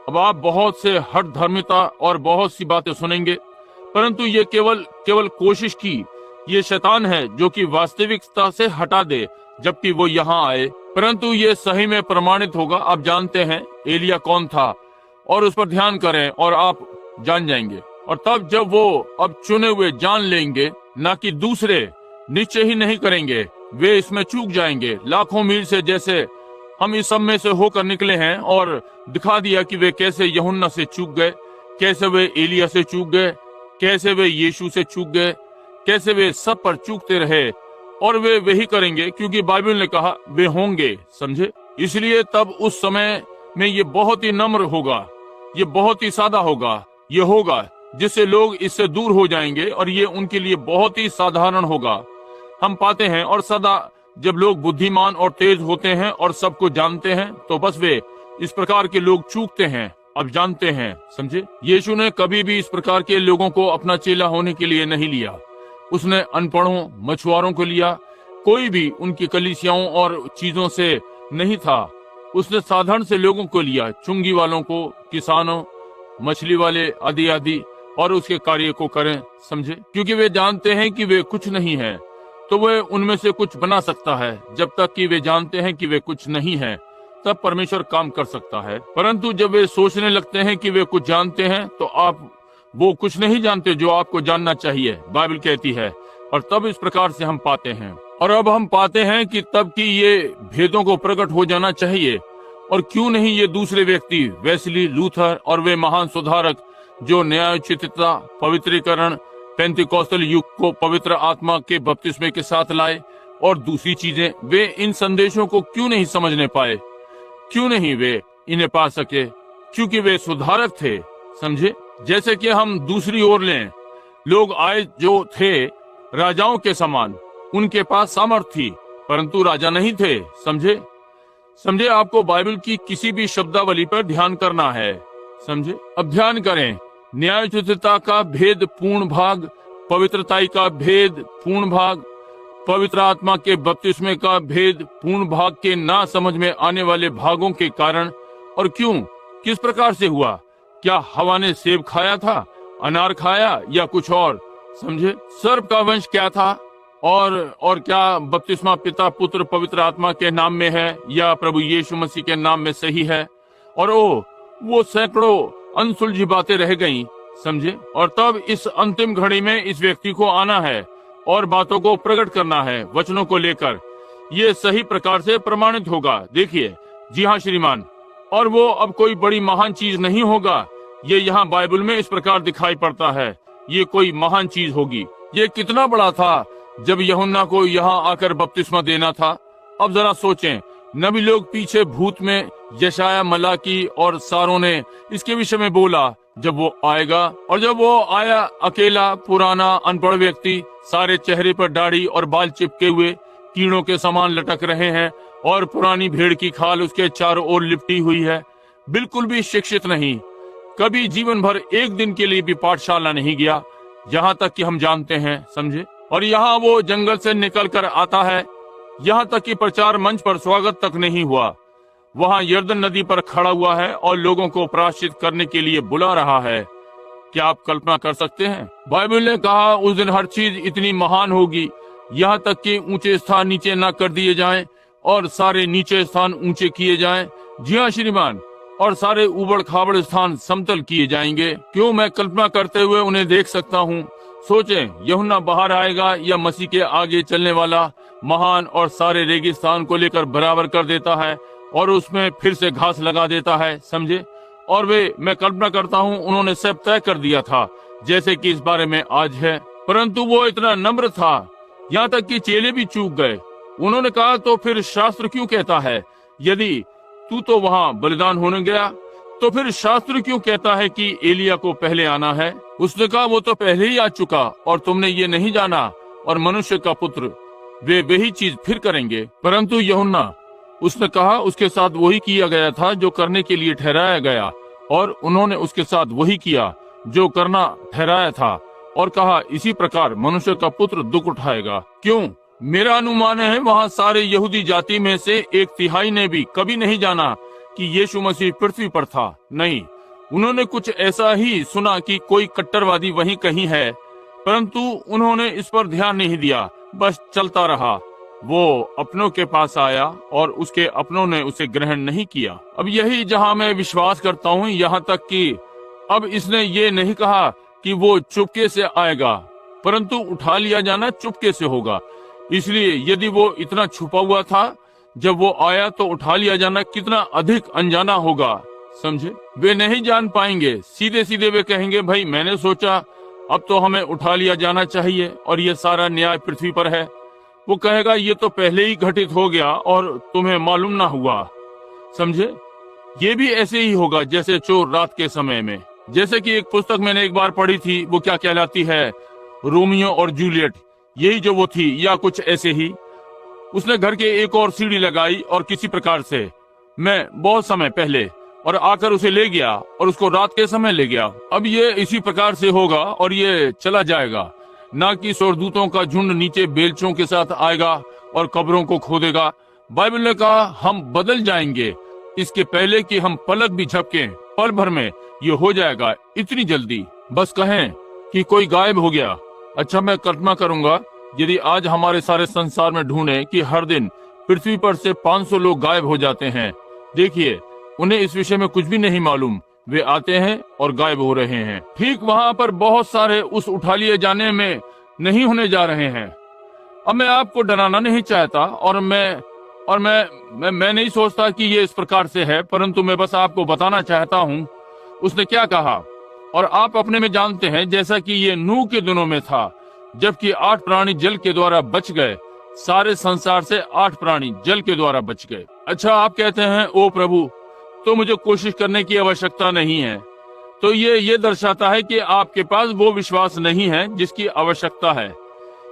अब आप बहुत से हठ धर्मिता और बहुत सी बातें सुनेंगे, परंतु ये केवल कोशिश की। ये शैतान है जो कि वास्तविकता से हटा दे जबकि वो यहाँ आए। परंतु ये सही में प्रमाणित होगा। आप जानते हैं एलिया कौन था, और उस पर ध्यान करें और आप जान जाएंगे। और तब जब वो अब चुने हुए जान लेंगे, ना कि दूसरे निश्चय ही नहीं करेंगे, वे इसमें चूक जाएंगे लाखों मील से। जैसे हम इस सब में से होकर निकले हैं और दिखा दिया कि वे कैसे यूहन्ना से चूक गए, कैसे वे एलिया से चूक गए, कैसे वे यीशु से चूक गए, कैसे वे सब पर चूकते रहे। और वे वही करेंगे क्योंकि बाइबल ने कहा वे होंगे, समझे। इसलिए तब उस समय में ये बहुत ही नम्र होगा, ये बहुत ही सादा होगा, ये होगा जिससे लोग इससे दूर हो जाएंगे, और ये उनके लिए बहुत ही साधारण होगा। हम पाते हैं, और सदा जब लोग बुद्धिमान और तेज होते हैं और सबको जानते हैं, तो बस वे इस प्रकार के लोग चूकते हैं। अब जानते हैं, समझे। यीशु ने कभी भी इस प्रकार के लोगों को अपना चेला होने के लिए नहीं लिया। उसने अनपढ़ों, मछुआरों को लिया। कोई भी उनकी कलीसियाओं और चीजों से नहीं था। उसने साधारण से लोगों को लिया, चुंगी वालों को, किसानों, मछली वाले, आदि, और उसके कार्य को करें, समझे। क्योंकि वे जानते हैं कि वे कुछ नहीं है, तो वे उनमें से कुछ बना सकता है। जब तक कि वे जानते हैं कि वे कुछ नहीं है, तब परमेश्वर काम कर सकता है। परंतु जब वे सोचने लगते हैं कि वे कुछ जानते हैं, तो आप वो कुछ नहीं जानते जो आपको जानना चाहिए, बाइबल कहती है। और तब इस प्रकार से हम पाते हैं, और अब हम पाते हैं कि तब की ये भेदों को प्रकट हो जाना चाहिए। और क्यों नहीं ये दूसरे व्यक्ति, वेस्ली, लूथर और वे महान सुधारक जो न्यायोचितता, पवित्रीकरण, पेंतिकोस्तल युग को पवित्र आत्मा के बपतिस्मे के साथ लाए, और दूसरी चीजें, वे इन संदेशों को क्यों नहीं समझने पाए? क्यों नहीं वे इन्हें पा सके? क्योंकि वे सुधारक थे, समझे। जैसे कि हम दूसरी ओर लें, लोग आए जो थे राजाओं के समान, उनके पास सामर्थ थी, परंतु राजा नहीं थे, समझे। आपको बाइबल की किसी भी शब्दावली पर ध्यान करना है, समझे। अब ध्यान करें, न्यायोचितता का भेद पूर्ण भाग, पवित्रताई का भेद पूर्ण भाग, पवित्र आत्मा के बपतिस्मे का भेद पूर्ण भाग के ना समझ में आने वाले भागों के कारण। और क्यों, किस प्रकार से हुआ? क्या हवा ने सेब खाया था, अनार खाया, या कुछ और, समझे। सर्प का वंश क्या था, और क्या बपतिस्मा पिता, पुत्र, पवित्र आत्मा के नाम में है, या प्रभु यीशु मसीह के नाम में सही है? और वो सैकड़ों अनसुलझी बातें रह गईं, समझे। और तब इस अंतिम घड़ी में इस व्यक्ति को आना है और बातों को प्रकट करना है वचनों को लेकर। ये सही प्रकार से प्रमाणित होगा। देखिए, जी हाँ श्रीमान। और वो अब कोई बड़ी महान चीज नहीं होगा। ये यहाँ बाइबल में इस प्रकार दिखाई पड़ता है, ये कोई महान चीज होगी। ये कितना बड़ा था जब यूहन्ना को यहाँ आकर बपतिस्मा देना था। अब जरा सोचें, नबी लोग पीछे भूत में यशाया, मलाकी और सारों ने इसके विषय में बोला जब वो आएगा। और जब वो आया, अकेला, पुराना, अनपढ़ व्यक्ति, सारे चेहरे पर दाढ़ी और बाल चिपके हुए, कीड़ों के समान लटक रहे हैं, और पुरानी भेड़ की खाल उसके चारों ओर लिपटी हुई है। बिल्कुल भी शिक्षित नहीं, कभी जीवन भर एक दिन के लिए भी पाठशाला नहीं गया, यहाँ तक कि हम जानते हैं, समझे। और यहाँ वो जंगल से निकल कर आता है, यहाँ तक कि प्रचार मंच पर स्वागत तक नहीं हुआ। वहाँ यर्दन नदी पर खड़ा हुआ है और लोगों को प्रायश्चित करने के लिए बुला रहा है। क्या आप कल्पना कर सकते हैं? बाइबल ने कहा उस दिन हर चीज इतनी महान होगी यहाँ तक कि ऊंचे स्थान नीचे न कर दिए जाएं और सारे नीचे स्थान ऊंचे किए जाएं। जी हाँ श्रीमान, और सारे उबड़ खाबड़ स्थान समतल किए जाएंगे। क्यों, मैं कल्पना करते हुए उन्हें देख सकता हूँ। सोचें, यूहन्ना बाहर आएगा या मसीह के आगे चलने वाला महान और सारे रेगिस्तान को लेकर बराबर कर देता है और उसमें फिर से घास लगा देता है, समझे। और मैं कल्पना करता हूँ उन्होंने सब तय कर दिया था जैसे कि इस बारे में आज है। परंतु वो इतना नम्र था, यहाँ तक कि चेले भी चूक गए। उन्होंने कहा, तो फिर शास्त्र क्यों कहता है, यदि तू तो वहाँ बलिदान होने गया, तो फिर शास्त्र क्यों कहता है कि एलिया को पहले आना है। उसने कहा, वो तो पहले ही आ चुका और तुमने ये नहीं जाना, और मनुष्य का पुत्र वे वही चीज फिर करेंगे। परंतु यूहन्ना, उसने कहा, उसके साथ वही किया गया था जो करने के लिए ठहराया गया, और उन्होंने उसके साथ वही किया जो करना ठहराया था, और कहा, इसी प्रकार मनुष्य का पुत्र दुख उठाएगा। क्यों, मेरा अनुमान है वहाँ सारे यहूदी जाति में से 1/3 ने भी कभी नहीं जाना कि यीशु मसीह पृथ्वी पर था। नहीं, उन्होंने कुछ ऐसा ही सुना कि कोई कट्टरवादी वहीं कहीं है, परंतु उन्होंने इस पर ध्यान नहीं दिया, बस चलता रहा। वो अपनों के पास आया और उसके अपनों ने उसे ग्रहण नहीं किया। अब यही जहाँ मैं विश्वास करता हूँ, यहाँ तक कि अब इसने ये नहीं कहा कि वो चुपके से आएगा, परंतु उठा लिया जाना चुपके से होगा। इसलिए यदि वो इतना छुपा हुआ था, जब वो आया तो उठा लिया जाना कितना अधिक अनजाना होगा, समझे। वे नहीं जान पाएंगे, सीधे सीधे वे कहेंगे, भाई मैंने सोचा अब तो हमें उठा लिया जाना चाहिए और ये सारा न्याय पृथ्वी पर है। वो कहेगा, ये तो पहले ही घटित हो गया और तुम्हें मालूम ना हुआ, समझे। ये भी ऐसे ही होगा जैसे चोर रात के समय में। जैसे कि एक पुस्तक मैंने एक बार पढ़ी थी, वो क्या कहलाती है, रोमियो और जूलियट, यही जो वो थी या कुछ ऐसे ही। उसने घर के एक और सीढ़ी लगाई और किसी प्रकार से मैं बहुत समय पहले और आकर उसे ले गया और उसको रात के समय ले गया। अब ये इसी प्रकार से होगा और ये चला जाएगा, ना कि स्वर्गदूतों का झुंड नीचे बेलचों के साथ आएगा और कब्रों को खोदेगा। बाइबल ने कहा, हम बदल जाएंगे इसके पहले कि हम पलक भी झपकें, पल भर में ये हो जाएगा, इतनी जल्दी। बस कहें कि कोई गायब हो गया। अच्छा, मैं कल्पना करूंगा यदि आज हमारे सारे संसार में ढूंढे कि हर दिन पृथ्वी पर से 500 लोग गायब हो जाते हैं। देखिए, उन्हें इस विषय में कुछ भी नहीं मालूम, वे आते हैं और गायब हो रहे हैं। ठीक वहाँ पर बहुत सारे उस उठा लिए जाने में नहीं होने जा रहे हैं। अब मैं आपको डराना नहीं चाहता और मैं नहीं सोचता कि ये इस प्रकार से है, परंतु मैं बस आपको बताना चाहता हूँ उसने क्या कहा। और आप अपने में जानते हैं, जैसा कि ये नूह के दिनों में था, जबकि 8 प्राणी जल के द्वारा बच गए। सारे संसार से 8 प्राणी जल के द्वारा बच गए। अच्छा, आप कहते हैं, ओ प्रभु, तो मुझे कोशिश करने की आवश्यकता नहीं है। तो ये दर्शाता है कि आपके पास वो विश्वास नहीं है जिसकी आवश्यकता है।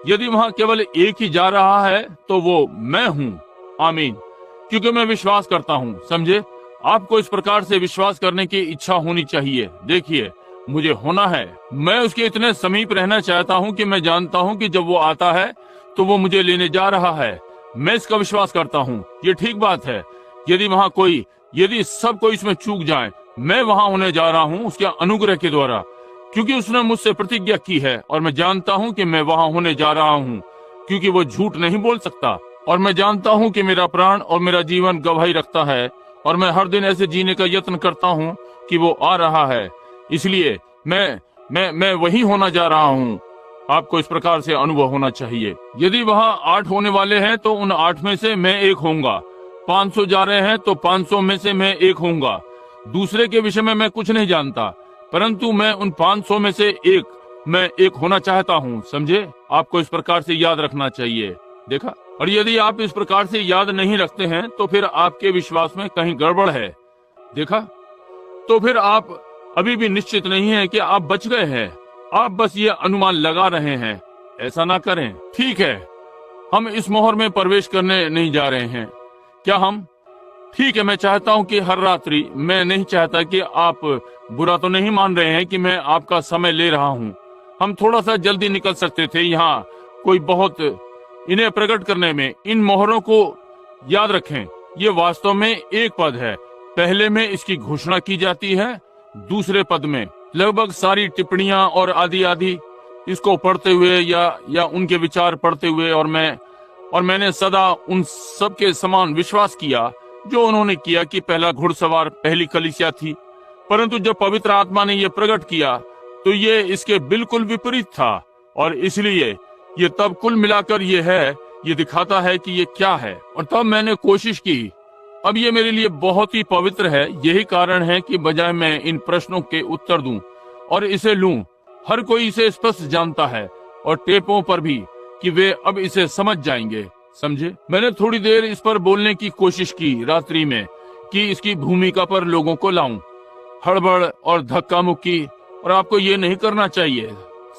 यदि वहाँ केवल एक ही जा रहा है तो वो मैं हूँ। आमीन। क्योंकि मैं विश्वास करता हूँ, समझे। आपको इस प्रकार से विश्वास करने की इच्छा होनी चाहिए। देखिए, मुझे होना है, मैं उसके इतने समीप रहना चाहता हूँ कि मैं जानता हूँ कि जब वो आता है तो वो मुझे लेने जा रहा है। मैं इसका विश्वास करता हूँ, ये ठीक बात है। यदि सब कोई इसमें चूक जाए, मैं वहाँ होने जा रहा हूँ उसके अनुग्रह के द्वारा, क्योंकि उसने मुझसे प्रतिज्ञा की है और मैं जानता हूँ कि मैं वहाँ होने जा रहा हूँ, क्योंकि वो झूठ नहीं बोल सकता। और मैं जानता हूँ कि मेरा प्राण और मेरा जीवन गवाही रखता है और मैं हर दिन ऐसे जीने का यत्न करता हूँ कि वो आ रहा है। इसलिए मैं वही होना जा रहा हूँ। आपको इस प्रकार से अनुभव होना चाहिए। यदि वहाँ 8 होने वाले हैं तो उन 8 में से मैं एक होऊंगा। 500 जा रहे हैं तो 500 में से मैं एक होऊंगा। दूसरे के विषय में मैं कुछ नहीं जानता, परंतु मैं उन 500 में से मैं एक होना चाहता हूँ, समझे। आपको इस प्रकार से याद रखना चाहिए। देखा। और यदि आप इस प्रकार से याद नहीं रखते हैं तो फिर आपके विश्वास में कहीं गड़बड़ है। देखा। तो फिर आप अभी भी निश्चित नहीं है कि आप बच गए हैं। आप बस ये अनुमान लगा रहे हैं। ऐसा ना करें। ठीक है, हम इस मोहर में प्रवेश करने नहीं जा रहे हैं। क्या हम? ठीक है, मैं चाहता हूं कि हर रात्रि, मैं नहीं चाहता कि आप बुरा तो नहीं मान रहे हैं कि मैं आपका समय ले रहा हूं। हम थोड़ा सा जल्दी निकल सकते थे। यहाँ कोई बहुत इन्हें प्रकट करने में इन मोहरों को याद रखें। ये वास्तव में एक पद है। पहले में इसकी घोषणा की जाती है, दूसरे पद में लगभग सारी टिप्पणियां और आदि आदि। इसको पढ़ते हुए या उनके विचार पढ़ते हुए, और मैंने सदा उन सब के समान विश्वास किया जो उन्होंने किया कि पहला घुड़सवार पहली कलीसिया थी। परंतु जब पवित्र आत्मा ने यह प्रकट किया तो ये इसके बिल्कुल विपरीत था, और इसलिए ये तब कुल मिलाकर ये दिखाता है कि ये क्या है। और तब मैंने कोशिश की। अब ये मेरे लिए बहुत ही पवित्र है। यही कारण है कि बजाय मैं इन प्रश्नों के उत्तर दूं और इसे लूं, हर कोई इसे स्पष्ट जानता है, और टेपों पर भी, कि वे अब इसे समझ जाएंगे। समझे? मैंने थोड़ी देर इस पर बोलने की कोशिश की रात्रि में कि इसकी भूमिका पर लोगों को लाऊं। हड़बड़ और धक्का मुक्की, और आपको ये नहीं करना चाहिए,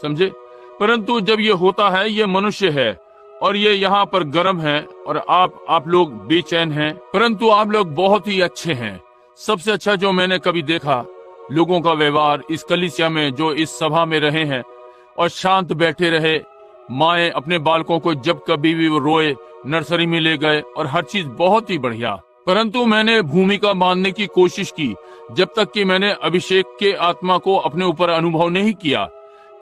समझे? परंतु जब ये होता है, ये मनुष्य है और ये यहाँ पर गर्म है, और आप लोग बेचैन हैं, परंतु आप लोग बहुत ही अच्छे हैं। सबसे अच्छा जो मैंने कभी देखा, लोगों का व्यवहार इस कलीसिया में जो इस सभा में रहे हैं और शांत बैठे रहे। माएं अपने बालकों को जब कभी भी वो रोए नर्सरी में ले गए, और हर चीज बहुत ही बढ़िया। परंतु मैंने भूमिका बांधने की कोशिश की जब तक कि मैंने अभिषेक के आत्मा को अपने ऊपर अनुभव नहीं किया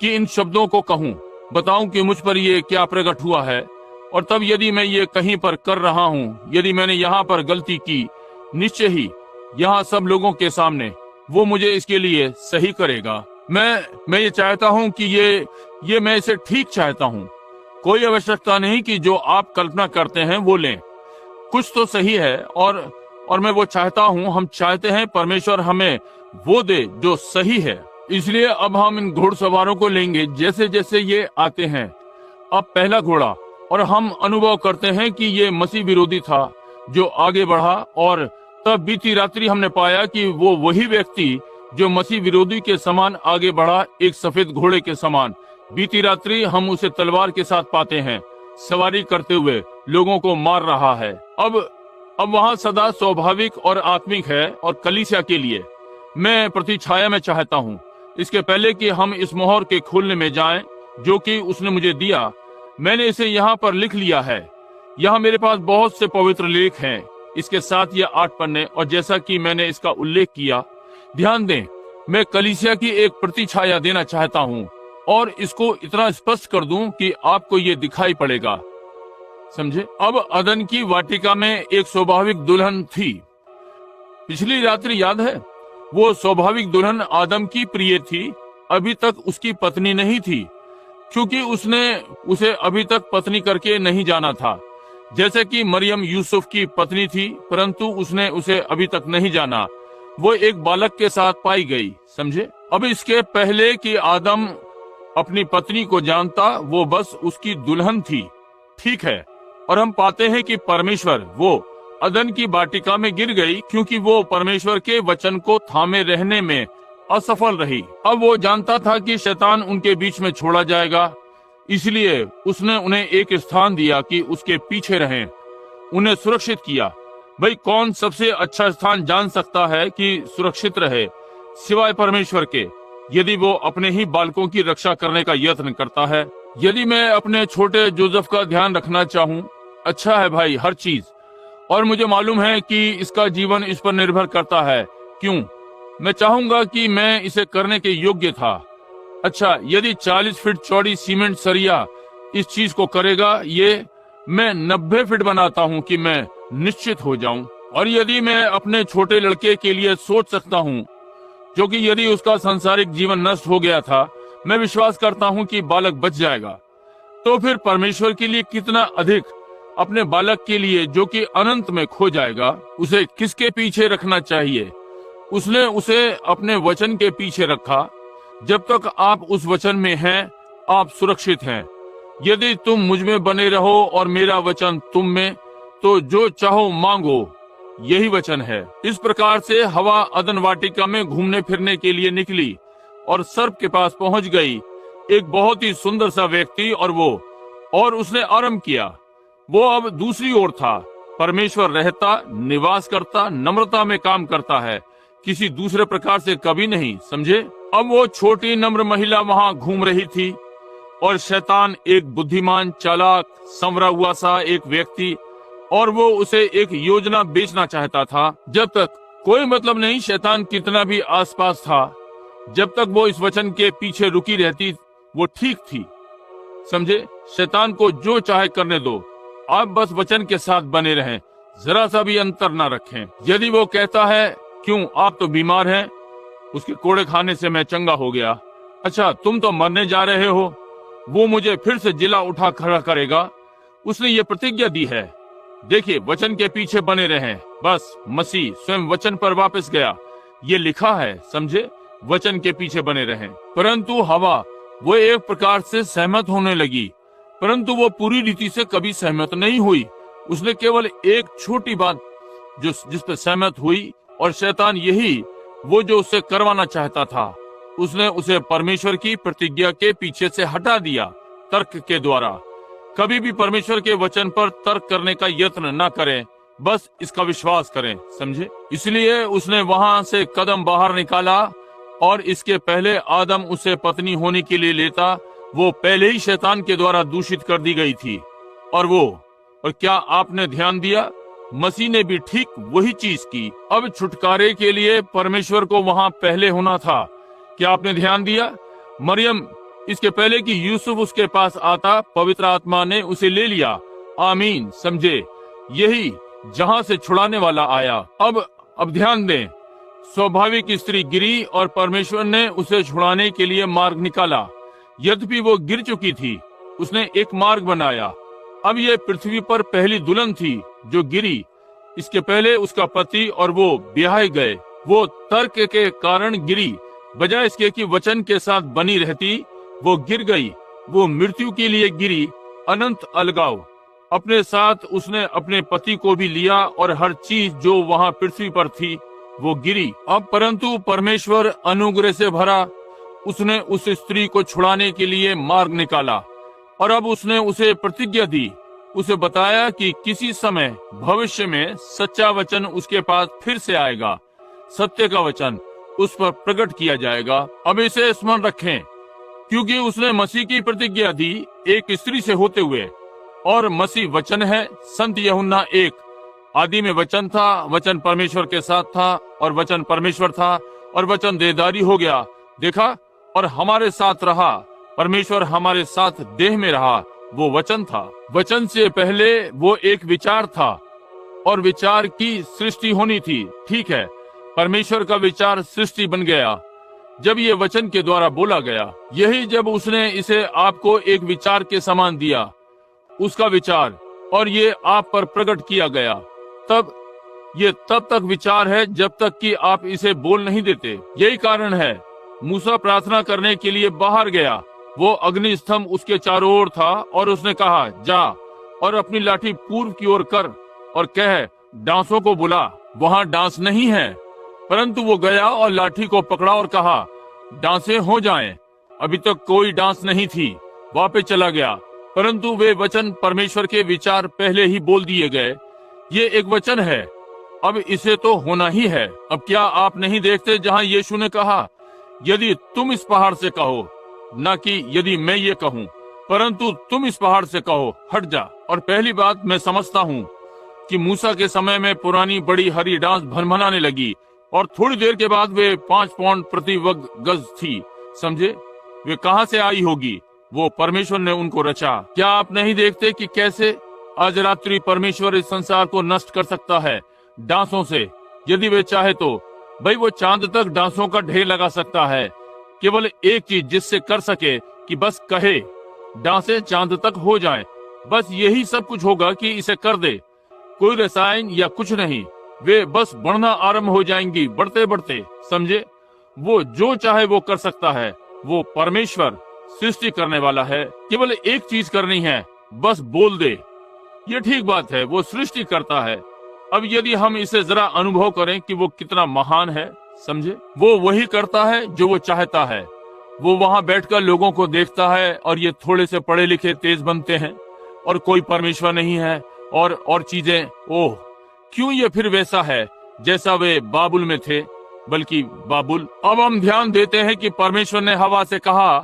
कि इन शब्दों को कहूं, बताऊं कि मुझ पर ये क्या प्रकट हुआ है। और तब यदि मैं ये कहीं पर कर रहा हूं, यदि मैंने यहाँ पर गलती की, निश्चय ही यहाँ सब लोगों के सामने वो मुझे इसके लिए सही करेगा। मैं ये चाहता हूं कि ये मैं इसे ठीक चाहता हूं। कोई आवश्यकता नहीं कि जो आप कल्पना करते हैं वो लें। कुछ तो सही है, और मैं वो चाहता हूं। हम चाहते हैं परमेश्वर हमें वो दे जो सही है। इसलिए अब हम इन घुड़सवारों को लेंगे जैसे जैसे ये आते हैं। अब पहला घोड़ा, और हम अनुभव करते हैं कि ये मसीह विरोधी था जो आगे बढ़ा, और तब बीती रात्रि हमने पाया कि वो वही व्यक्ति जो मसीह विरोधी के समान आगे बढ़ा, एक सफेद घोड़े के समान। बीती रात्रि हम उसे तलवार के साथ पाते हैं, सवारी करते हुए लोगों को मार रहा है। अब वहाँ सदा स्वाभाविक और आत्मिक है, और कलीसिया के लिए मैं प्रतिछाया में चाहता हूँ, इसके पहले कि हम इस मोहर के खोलने में जाएं जो कि उसने मुझे दिया। मैंने इसे यहाँ पर लिख लिया है। यहाँ मेरे पास बहुत से पवित्र लेख हैं, इसके साथ ये 8 पन्ने, और जैसा कि मैंने इसका उल्लेख किया, ध्यान दें, मैं कलीसिया की एक प्रतिछाया देना चाहता हूँ, और इसको इतना स्पष्ट कर दूं कि आपको ये दिखाई पड़ेगा। समझे? अब अदन की वाटिका में एक स्वाभाविक दुल्हन थी। पिछली रात्रि याद है? वो स्वाभाविक दुल्हन आदम की प्रिय थी, अभी तक उसकी पत्नी नहीं थी, क्योंकि उसने उसे अभी तक पत्नी करके नहीं जाना था। जैसे कि मरियम यूसुफ की पत्नी थी, परंतु उसने उसे अभी तक नहीं जाना। वो एक बालक के साथ पाई गई। समझे? अब इसके पहले कि आदम अपनी पत्नी को जानता, वो बस उसकी दुल्हन थी। ठीक है। और हम पाते हैं कि परमेश्वर वो अदन की वाटिका में गिर गई क्योंकि वो परमेश्वर के वचन को थामे रहने में असफल रही। अब वो जानता था कि शैतान उनके बीच में छोड़ा जाएगा, इसलिए उसने उन्हें एक स्थान दिया कि उसके पीछे रहें, उन्हें सुरक्षित किया। भाई, कौन सबसे अच्छा स्थान जान सकता है कि सुरक्षित रहे सिवाय परमेश्वर के, यदि वो अपने ही बालकों की रक्षा करने का यत्न करता है। यदि मैं अपने छोटे जोसेफ का ध्यान रखना चाहूँ, अच्छा है भाई, हर चीज, और मुझे मालूम है कि इसका जीवन इस पर निर्भर करता है। क्यों? मैं चाहूंगा कि मैं इसे करने के योग्य था। अच्छा, यदि 40 फीट चौड़ी सीमेंट सरिया इस चीज को करेगा, ये मैं 90 फीट बनाता हूँ कि मैं निश्चित हो जाऊं। और यदि मैं अपने छोटे लड़के के लिए सोच सकता हूँ, जो कि यदि उसका सांसारिक जीवन नष्ट हो गया था, मैं विश्वास करता हूँ कि बालक बच जाएगा, तो फिर परमेश्वर के लिए कितना अधिक अपने बालक के लिए जो कि अनंत में खो जाएगा, उसे किसके पीछे रखना चाहिए? उसने उसे अपने वचन के पीछे रखा। जब तक आप उस वचन में हैं, आप सुरक्षित हैं। यदि तुम मुझ में बने रहो और मेरा वचन तुम में, तो जो चाहो मांगो, यही वचन है। इस प्रकार से हवा अदन वाटिका में घूमने फिरने के लिए निकली और सर्प के पास पहुंच गई, एक बहुत ही सुंदर सा व्यक्ति, और उसने आरंभ किया। वो अब दूसरी ओर था। परमेश्वर रहता, निवास करता, नम्रता में काम करता है, किसी दूसरे प्रकार से कभी नहीं। समझे? अब वो छोटी नम्र महिला वहां घूम रही थी, और शैतान एक बुद्धिमान, चालाक, संवरा हुआ सा एक व्यक्ति, और वो उसे एक योजना बेचना चाहता था। जब तक कोई मतलब नहीं शैतान कितना भी आसपास था, जब तक वो इस वचन के पीछे रुकी रहती वो ठीक थी। समझे? शैतान को जो चाहे करने दो, आप बस वचन के साथ बने रहें, जरा सा भी अंतर ना रखें। यदि वो कहता है क्यों आप तो बीमार हैं, उसके कोड़े खाने से मैं चंगा हो गया, अच्छा तुम तो मरने जा रहे हो, वो मुझे फिर से जिला उठा खड़ा करेगा, उसने ये प्रतिज्ञा दी है। देखिए, वचन के पीछे बने रहें। बस मसीह स्वयं वचन पर वापस गया, ये लिखा है। समझे? वचन के पीछे बने रहें। परंतु हवा वो एक प्रकार से सहमत होने लगी, परंतु वो पूरी रीति से कभी सहमत नहीं हुई। उसने केवल एक छोटी बात जिस पे सहमत हुई, और शैतान यही वो जो उसे करवाना चाहता था। उसने उसे परमेश्वर की प्रतिज्ञा के पीछे से हटा दिया तर्क के द्वारा। कभी भी परमेश्वर के वचन पर तर्क करने का यत्न न करें, बस इसका विश्वास करें। समझे? इसलिए उसने वहां से कदम बाहर निकाला, और इसके पहले आदम उसे पत्नी होने के लिए लेता, वो पहले ही शैतान के द्वारा दूषित कर दी गई थी। और क्या आपने ध्यान दिया? मसीह ने भी ठीक वही चीज की। अब छुटकारे के लिए परमेश्वर को वहां पहले होना था। क्या आपने ध्यान दिया? मरियम, इसके पहले कि यूसुफ उसके पास आता, पवित्र आत्मा ने उसे ले लिया। आमीन। समझे? यही जहां से छुड़ाने वाला आया। अब ध्यान दें, स्वाभाविक स्त्री गिरी और परमेश्वर ने उसे छुड़ाने के लिए मार्ग निकाला। यद्यपि वो गिर चुकी थी, उसने एक मार्ग बनाया। अब ये पृथ्वी पर पहली दुल्हन थी जो गिरी। इसके पहले उसका पति और वो ब्याहे गए। वो तर्क के कारण गिरी, बजाय इसके कि वचन के साथ बनी रहती, वो गिर गई। वो मृत्यु के लिए गिरी, अनंत अलगाव। अपने साथ उसने अपने पति को भी लिया, और हर चीज जो वहां पृथ्वी पर थी वो गिरी। अब परंतु परमेश्वर अनुग्रह से भरा, उसने उस स्त्री को छुड़ाने के लिए मार्ग निकाला, और अब उसने उसे प्रतिज्ञा दी। उसे बताया कि किसी समय भविष्य में सच्चा वचन उसके पास फिर से आएगा, सत्य का वचन उस पर प्रकट किया जाएगा। अब इसे स्मरण रखें, क्योंकि उसने मसीह की प्रतिज्ञा दी एक स्त्री से होते हुए, और मसीह वचन है। संत यूहन्ना 1, आदि में वचन था, वचन परमेश्वर के साथ था, और वचन परमेश्वर था, और वचन देहधारी हो गया, देखा, और हमारे साथ रहा। परमेश्वर हमारे साथ देह में रहा, वो वचन था। वचन से पहले वो एक विचार था, और विचार की सृष्टि होनी थी। ठीक है, परमेश्वर का विचार सृष्टि बन गया जब ये वचन के द्वारा बोला गया। यही जब उसने इसे आपको एक विचार के समान दिया, उसका विचार, और ये आप पर प्रकट किया गया, तब तक विचार है जब तक कि आप इसे बोल नहीं देते। यही कारण है मूसा प्रार्थना करने के लिए बाहर गया। वो अग्नि स्तंभ उसके चारों ओर था, और उसने कहा, जा और अपनी लाठी पूर्व की ओर कर, और कह, डांसों को बुला। वहां डांस नहीं है, परंतु वो गया और लाठी को पकड़ा और कहा, डांसें हो जाएं। अभी तक कोई डांस नहीं थी। वापस चला गया, परंतु वे वचन परमेश्वर के विचार पहले ही बोल दिए गए। ये एक वचन है, अब इसे तो होना ही है। अब क्या आप नहीं देखते जहाँ यीशु ने कहा, यदि तुम इस पहाड़ से कहो, न कि यदि मैं ये कहूँ, परंतु तुम इस पहाड़ से कहो, हट जा। और पहली बात, मैं समझता हूँ कि मूसा के समय में पुरानी बड़ी हरी डांस भनभनाने लगी, और थोड़ी देर के बाद वे 5 पाउंड प्रति गज थी। समझे? वे कहाँ से आई होगी? वो परमेश्वर ने उनको रचा। क्या आप नहीं देखते कि कैसे आज रात्रि परमेश्वर इस संसार को नष्ट कर सकता है डांसों से, यदि वे चाहे तो। भाई, वो चांद तक डांसों का ढेर लगा सकता है, केवल एक चीज जिससे कर सके कि बस कहे, डांसें चांद तक हो जाएं। बस यही सब कुछ होगा कि इसे कर दे। कोई रसायन या कुछ नहीं, वे बस बढ़ना आरंभ हो जाएंगी, बढ़ते बढ़ते। समझे? वो जो चाहे वो कर सकता है। वो परमेश्वर सृष्टि करने वाला है, केवल एक चीज करनी है, बस बोल दे। ये ठीक बात है, वो सृष्टि करता है। अब यदि हम इसे जरा अनुभव करें कि वो कितना महान है, समझे? वो वही करता है जो वो चाहता है। वो वहां बैठकर लोगों को देखता है, और ये थोड़े से पढ़े लिखे तेज बनते हैं, और कोई परमेश्वर नहीं है, और चीजें। ओह, क्यों ये फिर वैसा है जैसा वे बाबुल में थे, बल्कि बाबुल। अब हम ध्यान देते हैं कि परमेश्वर ने हवा से कहा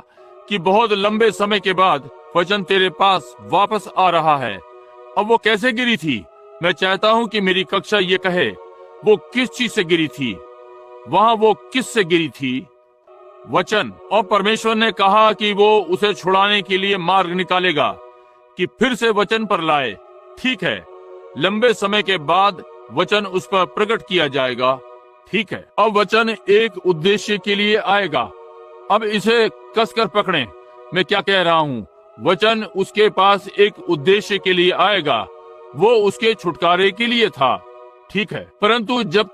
कि बहुत लंबे समय के बाद वचन तेरे पास वापस आ रहा है। अब वो कैसे गिरी थी? मैं चाहता हूँ कि मेरी कक्षा ये कहे, वो किस चीज से गिरी थी, वहां वो किस से गिरी थी। वचन। और परमेश्वर ने कहा कि वो उसे छुड़ाने के लिए मार्ग निकालेगा, कि फिर से वचन पर लाए। ठीक है, लंबे समय के बाद वचन उस पर प्रकट किया जाएगा। ठीक है, अब वचन एक उद्देश्य के लिए आएगा। अब इसे कसकर पकड़ें, मैं क्या कह रहा हूँ। वचन उसके पास एक उद्देश्य के लिए आएगा, वो उसके छुटकारे के लिए था। ठीक है, परंतु जब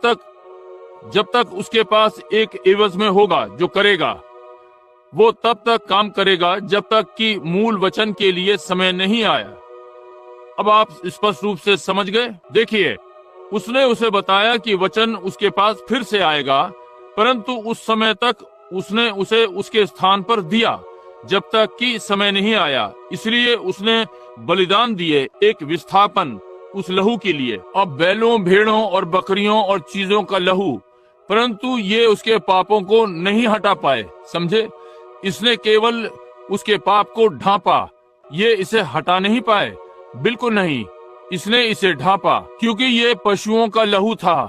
तक उसके पास एक एवज में होगा जो करेगा, वो तब तक काम करेगा जब तक कि मूल वचन के लिए समय नहीं आया। अब आप स्पष्ट रूप से समझ गए। देखिए, उसने उसे बताया कि वचन उसके पास फिर से आएगा, परंतु उस समय तक उसने उसे उसके स्थान पर दिया जब तक कि समय नहीं आया। इसलिए उसने बलिदान दिए, एक विस्थापन उस लहू के लिए। अब बैलों, भेड़ों और बकरियों और चीजों का लहू, परंतु ये उसके पापों को नहीं हटा पाए। समझे? इसने केवल उसके पाप को ढांपा, ये इसे हटा नहीं पाए। बिल्कुल नहीं, इसने इसे ढांपा, क्योंकि ये पशुओं का लहू था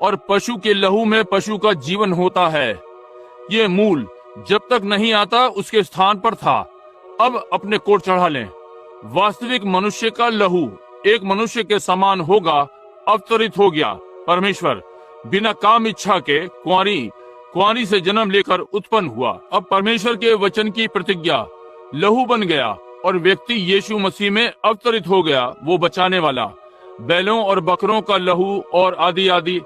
और पशु के लहू में पशु का जीवन होता है। ये मूल जब तक नहीं आता उसके स्थान पर था। अब अपने कोट चढ़ा लें। वास्तविक मनुष्य का लहू एक मनुष्य के समान होगा, अवतरित हो गया। परमेश्वर बिना काम इच्छा के कुंवारी से जन्म लेकर उत्पन्न हुआ। अब परमेश्वर के वचन की प्रतिज्ञा लहू बन गया और व्यक्ति यीशु मसीह में अवतरित हो गया, वो बचाने वाला। बैलों और बकरों का लहू और आदि आदि।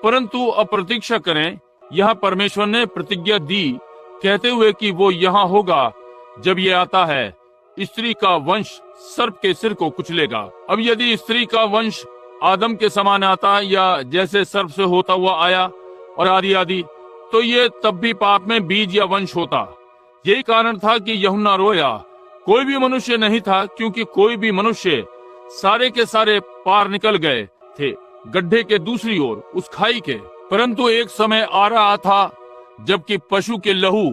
परंतु अब प्रतीक्षा करें, यहाँ परमेश्वर ने प्रतिज्ञा दी कहते हुए कि वो यहाँ होगा जब ये आता है। स्त्री का वंश सर्प के सिर को कुचलेगा। अब यदि स्त्री का वंश आदम के समान आता या जैसे सर्प से होता हुआ आया और आदि आदि, तो ये तब भी पाप में बीज या वंश होता। यही कारण था कि यूहन्ना रोया। कोई भी मनुष्य नहीं था, क्योंकि कोई भी मनुष्य, सारे के सारे पार निकल गए थे गड्ढे के दूसरी ओर, उस खाई के। परंतु एक समय आ रहा था जबकि पशु के लहू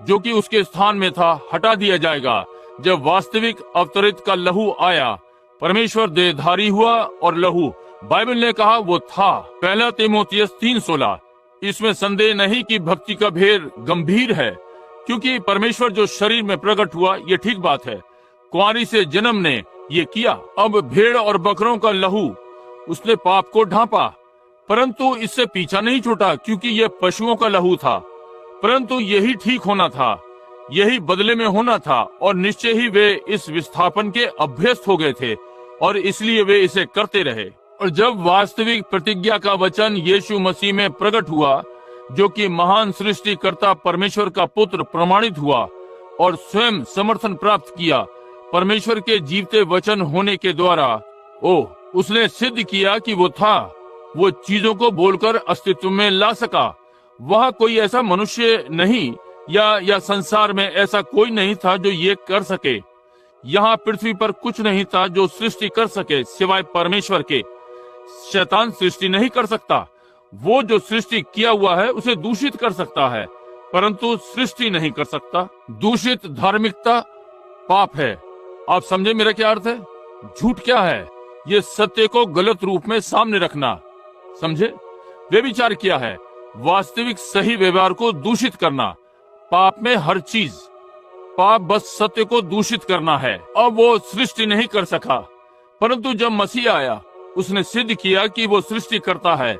जो कि उसके स्थान में था हटा दिया जाएगा। जब वास्तविक अवतरित का लहू आया, परमेश्वर देहधारी हुआ और लहू, बाइबल ने कहा वो था। 1 तीमुथियुस 3:16। इसमें संदेह नहीं कि भक्ति का भेद गंभीर है, क्योंकि परमेश्वर जो शरीर में प्रकट हुआ, ये ठीक बात है। कुंवारी से जन्म ने ये किया। अब भेड़ और बकरों का लहू, उसने पाप को ढांपा, परंतु इससे पीछा नहीं छूटा, क्योंकि यह पशुओं का लहू था। परंतु यही ठीक होना था, यही बदले में होना था, और निश्चय ही वे इस विस्थापन के अभ्यस्त हो गए थे और इसलिए वे इसे करते रहे। और जब वास्तविक प्रतिज्ञा का वचन यीशु मसीह में प्रकट हुआ, जो कि महान सृष्टिकर्ता परमेश्वर का पुत्र प्रमाणित हुआ और स्वयं समर्थन प्राप्त किया परमेश्वर के जीवते वचन होने के द्वारा, उसने सिद्ध किया कि वो था। वो चीजों को बोलकर अस्तित्व में ला सका। वहाँ कोई ऐसा मनुष्य नहीं या संसार में ऐसा कोई नहीं था जो ये कर सके। यहाँ पृथ्वी पर कुछ नहीं था जो सृष्टि कर सके सिवाय परमेश्वर के। शैतान सृष्टि नहीं कर सकता। वो जो सृष्टि किया हुआ है उसे दूषित कर सकता है, परंतु सृष्टि नहीं कर सकता। दूषित धार्मिकता पाप है। आप समझे मेरा क्या अर्थ है? झूठ क्या है? ये सत्य को गलत रूप में सामने रखना। समझे? व्यभिचार क्या है? वास्तविक सही व्यवहार को दूषित करना। पाप में हर चीज, पाप बस सत्य को दूषित करना है। अब वो सृष्टि नहीं कर सका, परंतु जब मसीह आया, उसने सिद्ध किया कि वो सृष्टि करता है।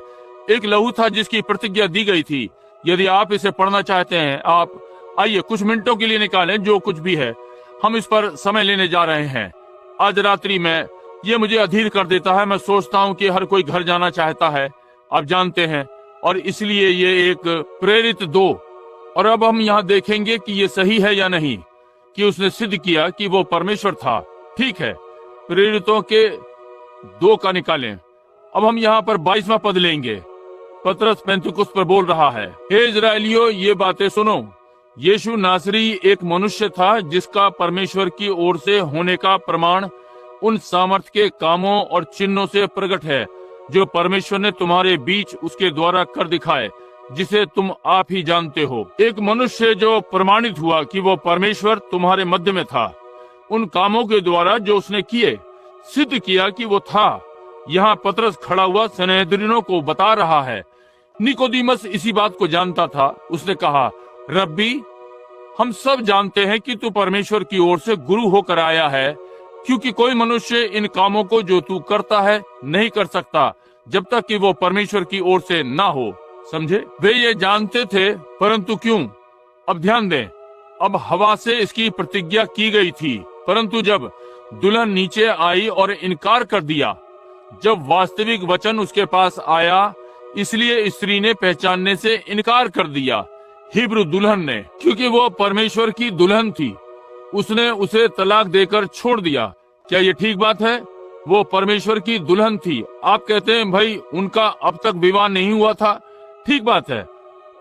एक लहू था जिसकी प्रतिज्ञा दी गई थी। यदि आप इसे पढ़ना चाहते हैं, आप आइए कुछ मिनटों के लिए निकालें। जो कुछ भी है, हम इस पर समय लेने जा रहे हैं। आज रात्रि में ये मुझे अधीर कर देता है। मैं सोचता हूँ कि हर कोई घर जाना चाहता है, आप जानते हैं, और इसलिए ये एक प्रेरित 2। और अब हम यहाँ देखेंगे कि ये सही है या नहीं, कि उसने सिद्ध किया कि वो परमेश्वर था। ठीक है, प्रेरितों के 2 का निकालें। अब हम यहाँ पर 22वां पद लेंगे। पतरस पेंतुकुस्त पर बोल रहा है, हे इजराइलियों, ये बातें सुनो। यीशु नासरी एक मनुष्य था जिसका परमेश्वर की ओर से होने का प्रमाण उन सामर्थ के कामों और चिन्हों से प्रकट है जो परमेश्वर ने तुम्हारे बीच उसके द्वारा कर दिखाए, जिसे तुम आप ही जानते हो। एक मनुष्य जो प्रमाणित हुआ कि वो परमेश्वर तुम्हारे मध्य में था, उन कामों के द्वारा जो उसने किए, सिद्ध किया कि वो था। यहाँ पतरस खड़ा हुआ सनेहद्रीनों को बता रहा है। निकोदीमस इसी बात को जानता था। उसने कहा, रब्बी, हम सब जानते हैं कि तू परमेश्वर की ओर से गुरु होकर आया है, क्योंकि कोई मनुष्य इन कामों को जो तू करता है नहीं कर सकता जब तक कि वो परमेश्वर की ओर से ना हो। समझे? वे ये जानते थे, परंतु क्यों? अब ध्यान दें, अब हवा से इसकी प्रतिज्ञा की गई थी, परंतु जब दुल्हन नीचे आई और इनकार कर दिया, जब वास्तविक वचन उसके पास आया, इसलिए स्त्री ने पहचानने से इनकार कर दिया। हिब्रू दुल्हन ने, क्योंकि वो परमेश्वर की दुल्हन थी, उसने उसे तलाक देकर छोड़ दिया। क्या ये ठीक बात है? वो परमेश्वर की दुल्हन थी। आप कहते हैं भाई उनका अब तक विवाह नहीं हुआ था, ठीक बात है,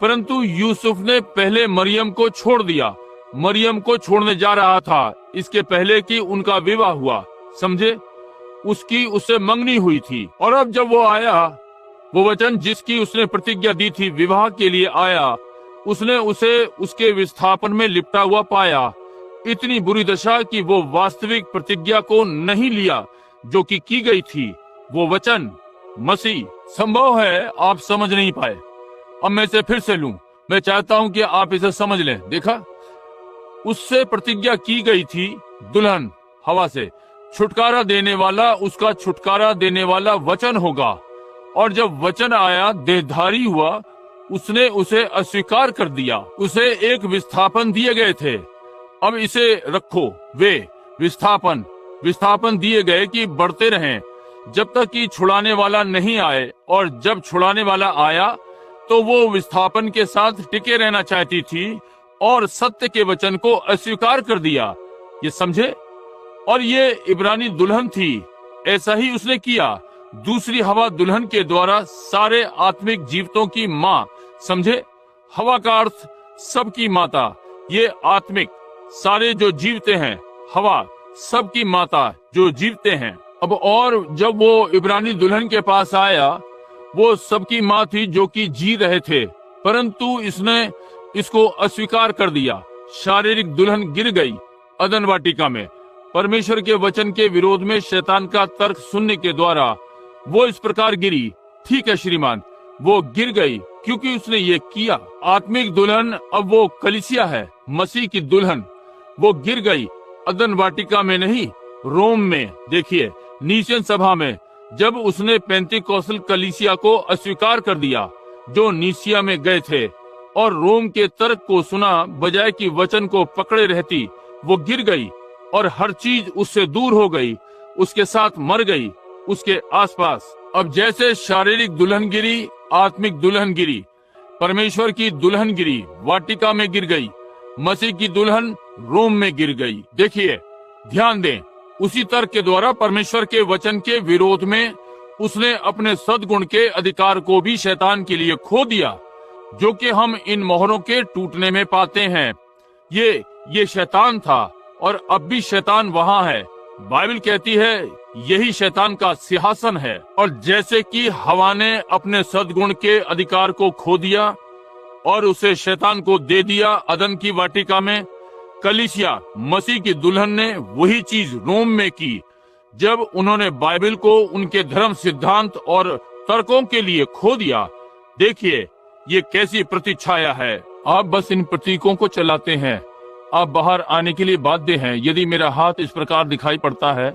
परंतु यूसुफ ने पहले मरियम को छोड़ दिया। मरियम को छोड़ने जा रहा था इसके पहले कि उनका विवाह हुआ। समझे? उसकी उससे मंगनी हुई थी, और अब जब वो आया, वो वचन जिसकी उसने प्रतिज्ञा दी थी विवाह के लिए आया, उसने उसे उसके विस्थापन में लिपटा हुआ पाया। इतनी बुरी दशा कि वो वास्तविक प्रतिज्ञा को नहीं लिया जो कि की गई थी, वो वचन मसीह। संभव है आप समझ नहीं पाए। अब मैं इसे फिर से लूं, मैं चाहता हूं कि आप इसे समझ लें। देखा, उससे प्रतिज्ञा की गई थी दुल्हन हवा से, छुटकारा देने वाला, उसका छुटकारा देने वाला वचन होगा। और जब वचन आया, देहधारी हुआ, उसने उसे अस्वीकार कर दिया। उसे एक विस्थापन दिए गए थे। अब इसे रखो, वे विस्थापन दिए गए कि बढ़ते रहें जब तक कि छुड़ाने वाला नहीं आए, और जब छुड़ाने वाला आया तो वो विस्थापन के साथ टिके रहना चाहती थी और सत्य के वचन को अस्वीकार कर दिया। ये समझे? और ये इब्रानी दुल्हन थी, ऐसा ही उसने किया। दूसरी हवा दुल्हन के द्वारा सारे आत्मिक जीवतों की माँ। समझे? हवा का अर्थ सबकी माता। ये आत्मिक सारे जो जीवते हैं, हवा सबकी माता जो जीवते हैं। अब और जब वो इब्रानी दुल्हन के पास आया, वो सबकी माँ थी जो कि जी रहे थे, परंतु इसने इसको अस्वीकार कर दिया। शारीरिक दुल्हन गिर गई अदन वाटिका में। परमेश्वर के वचन के विरोध में शैतान का तर्क सुनने के द्वारा वो इस प्रकार गिरी। ठीक है श्रीमान, वो गिर गई क्योंकि उसने ये किया। आत्मिक दुल्हन अब वो कलीसिया है, मसीह की दुल्हन। वो गिर गई अदन वाटिका में नहीं, रोम में। देखिए, नीसियन सभा में जब उसने पेंतिकोस्टल कलीसिया को अस्वीकार कर दिया जो नीसिया में गए थे, और रोम के तर्क को सुना बजाय कि वचन को पकड़े रहती, वो गिर गई और हर चीज उससे दूर हो गई, उसके साथ मर गई, उसके आसपास। अब जैसे शारीरिक दुल्हन गिरी, आत्मिक दुल्हन गिरी। परमेश्वर की दुल्हन गिरी, वाटिका में गिर गई। मसीह की दुल्हन रोम में गिर गई। देखिए, ध्यान दें, उसी तर्क के द्वारा परमेश्वर के वचन के विरोध में उसने अपने सद्गुण के अधिकार को भी शैतान के लिए खो दिया, जो कि हम इन मोहरों के टूटने में पाते हैं। ये शैतान था, और अब भी शैतान वहाँ है। बाइबल कहती है यही शैतान का सिंहासन है। और जैसे कि हवा ने अपने सद्गुण के अधिकार को खो दिया और उसे शैतान को दे दिया अदन की वाटिका में, कलीसिया मसीह की दुल्हन ने वही चीज रोम में की जब उन्होंने बाइबल को उनके धर्म सिद्धांत और तर्कों के लिए खो दिया। देखिए, ये कैसी प्रतिच्छाया है। आप बस इन प्रतीकों को चलाते हैं, आप बाहर आने के लिए बाध्य हैं। यदि मेरा हाथ इस प्रकार दिखाई पड़ता है,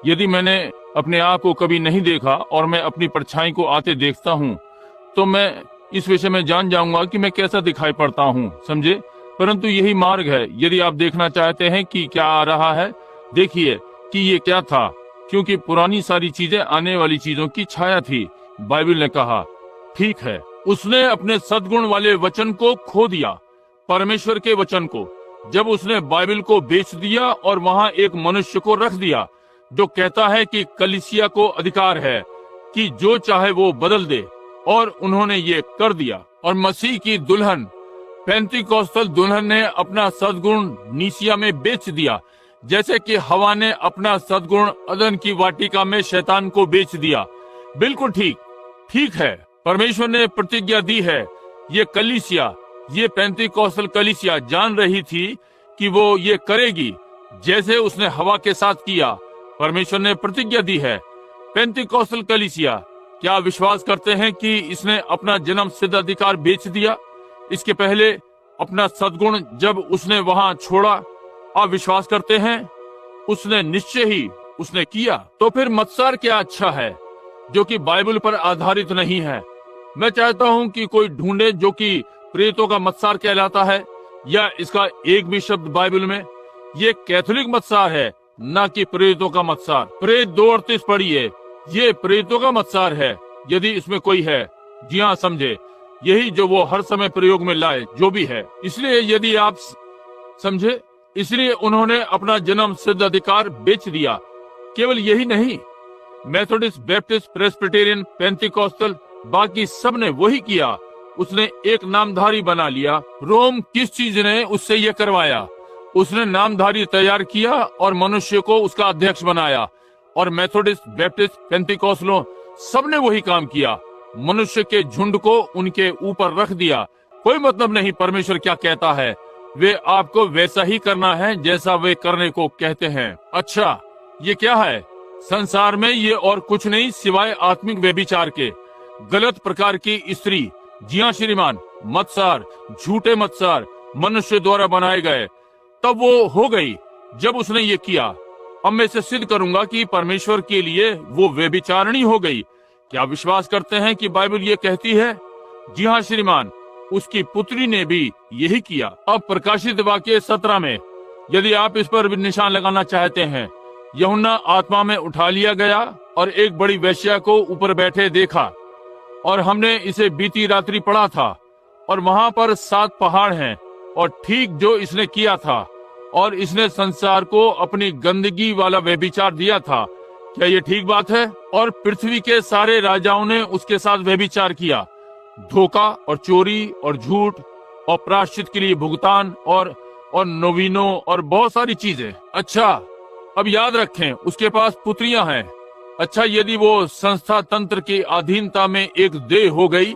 यदि मैंने अपने आप को कभी नहीं देखा और मैं अपनी परछाई को आते देखता हूँ, तो मैं इस विषय में जान जाऊंगा कि मैं कैसा दिखाई पड़ता हूँ। समझे? परंतु यही मार्ग है। यदि आप देखना चाहते हैं कि क्या आ रहा है, देखिए कि ये क्या था, क्योंकि पुरानी सारी चीजें आने वाली चीजों की छाया थी। बाइबल ने कहा, ठीक है, उसने अपने सद्गुण वाले वचन को खो दिया, परमेश्वर के वचन को, जब उसने बाइबल को बेच दिया और वहां एक मनुष्य को रख दिया जो कहता है कि कलीसिया को अधिकार है कि जो चाहे वो बदल दे, और उन्होंने ये कर दिया। और मसीह की दुल्हन पेंतिकोस्टल दुल्हन ने अपना सद्गुण नीसिया में बेच दिया, जैसे कि हवा ने अपना सद्गुण अदन की वाटिका में शैतान को बेच दिया। बिल्कुल ठीक है, परमेश्वर ने प्रतिज्ञा दी है। ये कलीसिया, ये पेंतिकोस्टल कलीसिया जान रही थी कि वो ये करेगी, जैसे उसने हवा के साथ किया। परमेश्वर ने प्रतिज्ञा दी है। पेंतिकोस्टल कलीसिया, क्या विश्वास करते हैं कि इसने अपना जन्म सिद्ध अधिकार बेच दिया? इसके पहले अपना सद्गुण जब उसने वहां छोड़ा, आप विश्वास करते हैं उसने निश्चय ही उसने किया। तो फिर मत्सर क्या अच्छा है जो कि बाइबल पर आधारित नहीं है। मैं चाहता हूं कि कोई ढूंढे जो कि प्रेरितों का मत्सर कहलाता है, या इसका एक भी शब्द बाइबल में। ये कैथोलिक मत्सर है, ना कि प्रेरितों का मत्सर। प्रेरित 2:38 पढ़िए, ये प्रेरितों का मत्सर है यदि इसमें कोई है। जी हाँ, समझे, यही जो वो हर समय प्रयोग में लाए जो भी है। इसलिए यदि आप समझे, इसलिए उन्होंने अपना जन्म सिद्ध अधिकार बेच दिया। केवल यही नहीं, मेथोडिस्ट, बैप्टिस्ट, प्रेस्बिटेरियन, पेंटिकॉस्टल, बाकी सब ने वही किया। उसने एक नामधारी बना लिया। रोम किस चीज ने उससे यह करवाया? उसने नामधारी तैयार किया और मनुष्य को उसका अध्यक्ष बनाया। और मेथोडिस्ट, बैप्टिस्ट, पेंटिकॉस्टलों सब ने वही काम किया, मनुष्य के झुंड को उनके ऊपर रख दिया। कोई मतलब नहीं परमेश्वर क्या कहता है, वे आपको वैसा ही करना है जैसा वे करने को कहते हैं। अच्छा, ये क्या है? संसार में ये और कुछ नहीं सिवाय आत्मिक व्यभिचार के, गलत प्रकार की स्त्री। जी हाँ श्रीमान, मत्सर, झूठे मत्सर मनुष्य द्वारा बनाए गए। तब वो हो गई जब उसने ये किया। अब मैं इसे सिद्ध करूंगा कि परमेश्वर के लिए वो व्यभिचारिणी हो गई। क्या विश्वास करते हैं कि बाइबल ये कहती है? जी हाँ श्रीमान, उसकी पुत्री ने भी यही किया। अब प्रकाशित वाक्य 17 में यदि आप इस पर भी निशान लगाना चाहते हैं, यूहन्ना आत्मा में उठा लिया गया और एक बड़ी वेश्या को ऊपर बैठे देखा। और हमने इसे बीती रात्रि पढ़ा था। और वहां पर 7 पहाड़ हैं, और ठीक जो इसने किया था, और इसने संसार को अपनी गंदगी वाला व्यभिचार दिया था। क्या ये ठीक बात है? और पृथ्वी के सारे राजाओं ने उसके साथ व्यभिचार किया, धोखा और चोरी और झूठ और प्रायश्चित के लिए भुगतान और नवीनों और बहुत सारी चीजें। अच्छा, अब याद रखें उसके पास पुत्रियां हैं। अच्छा, यदि वो संस्था तंत्र की अधीनता में एक देह हो गई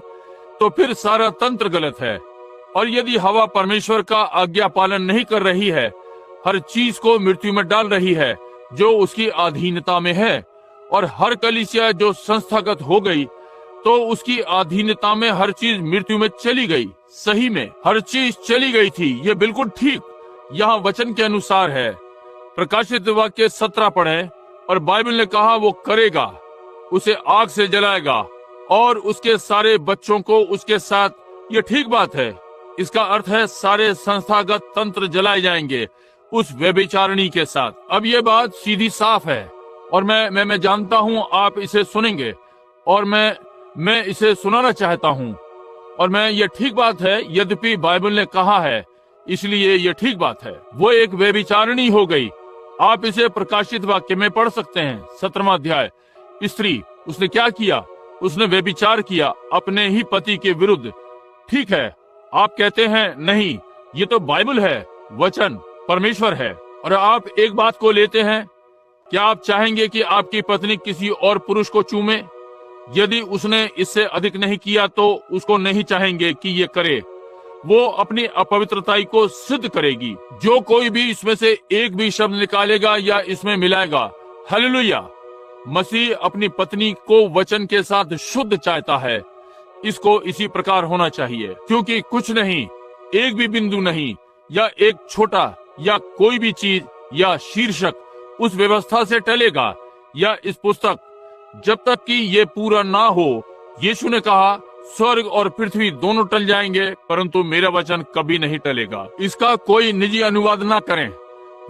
तो फिर सारा तंत्र गलत है। और यदि हवा परमेश्वर का आज्ञा पालन नहीं कर रही है, हर चीज को मृत्यु में डाल रही है जो उसकी अधीनता में है, और हर कलीसिया जो संस्थागत हो गई तो उसकी अधीनता में हर चीज मृत्यु में चली गई। सही में हर चीज चली गई थी, ये बिल्कुल ठीक यहाँ वचन के अनुसार है। प्रकाशित वाक्य 17 पढ़ें, और बाइबल ने कहा वो करेगा, उसे आग से जलाएगा और उसके सारे बच्चों को उसके साथ। ये ठीक बात है। इसका अर्थ है सारे संस्थागत तंत्र जलाए जाएंगे उस व्यभिचारिणी के साथ। अब ये बात सीधी साफ है, और मैं जानता हूँ आप इसे सुनेंगे, और मैं इसे सुनाना चाहता हूँ। और मैं ये ठीक बात है, यद्यपि बाइबल ने कहा है, इसलिए ये ठीक बात है। वो एक व्यभिचारिणी हो गई। आप इसे प्रकाशित वाक्य में पढ़ सकते हैं, 17वां अध्याय। स्त्री, उसने क्या किया? उसने व्यभिचार किया अपने ही पति के विरुद्ध। ठीक है, आप कहते हैं नहीं, ये तो बाइबल है, वचन परमेश्वर है। और आप एक बात को लेते हैं, क्या आप चाहेंगे कि आपकी पत्नी किसी और पुरुष को चूमे? यदि उसने इससे अधिक नहीं किया तो उसको नहीं चाहेंगे कि ये करे। वो अपनी अपवित्रताई को सिद्ध करेगी। जो कोई भी इसमें से एक भी शब्द निकालेगा या इसमें मिलाएगा, हालेलुया, मसीह अपनी पत्नी को वचन के साथ शुद्ध चाहता है। इसको इसी प्रकार होना चाहिए, क्योंकि कुछ नहीं, एक भी बिंदु नहीं, या एक छोटा या कोई भी चीज या शीर्षक उस व्यवस्था से टलेगा, या इस पुस्तक, जब तक कि ये पूरा ना हो। यीशु ने कहा, स्वर्ग और पृथ्वी दोनों टल जाएंगे, परंतु मेरा वचन कभी नहीं टलेगा। इसका कोई निजी अनुवाद ना करें।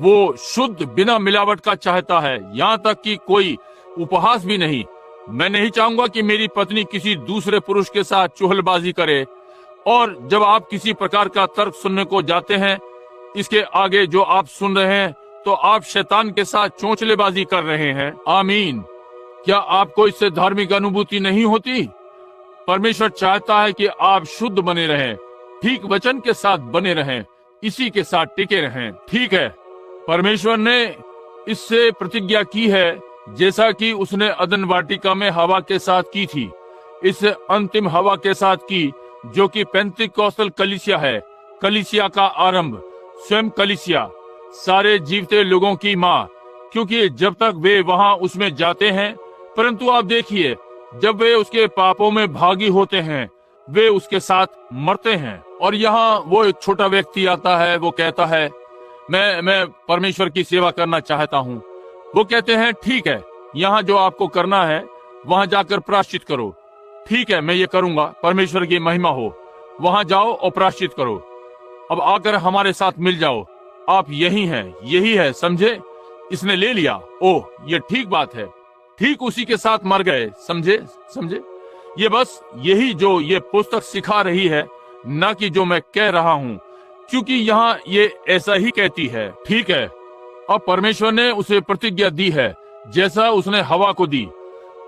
वो शुद्ध बिना मिलावट का चाहता है, यहाँ तक कि कोई उपहास भी नहीं। मैं नहीं चाहूंगा कि मेरी पत्नी किसी दूसरे पुरुष के साथ चुहलबाजी करे। और जब आप किसी प्रकार का तर्क सुनने को जाते हैं, इसके आगे जो आप सुन रहे हैं, तो आप शैतान के साथ चोंचलेबाजी कर रहे हैं। आमीन। क्या आपको इससे धार्मिक अनुभूति नहीं होती? परमेश्वर चाहता है कि आप शुद्ध बने रहें, ठीक वचन के साथ बने रहें, इसी के साथ टिके रहें। ठीक है, परमेश्वर ने इससे प्रतिज्ञा की है, जैसा कि उसने अदन वाटिका में हवा के साथ की थी। इस अंतिम हवा के साथ की, जो कि पेंतिकॉस्टल कलीसिया है, कलीसिया का आरंभ, स्वयं कलीसिया, सारे जीवते लोगों की माँ। क्योंकि जब तक वे वहां उसमें जाते हैं, परंतु आप देखिए, जब वे उसके पापों में भागी होते हैं, वे उसके साथ मरते हैं। और यहाँ वो एक छोटा व्यक्ति आता है, वो कहता है मैं परमेश्वर की सेवा करना चाहता हूँ। वो कहते हैं ठीक है, यहाँ जो आपको करना है वहां जाकर प्रायश्चित करो। ठीक है, मैं ये करूंगा, परमेश्वर की महिमा हो। वहां जाओ और प्रायश्चित करो। अब आकर हमारे साथ मिल जाओ, आप यही हैं, यही है, समझे? इसने ले लिया। ओह, ये ठीक बात है। ठीक उसी के साथ मर गए, समझे समझे? ये बस यही जो ये पुस्तक सिखा रही है, ना कि जो मैं कह रहा हूँ, क्योंकि यहाँ ये ऐसा ही कहती है। ठीक है, अब परमेश्वर ने उसे प्रतिज्ञा दी है, जैसा उसने हवा को दी।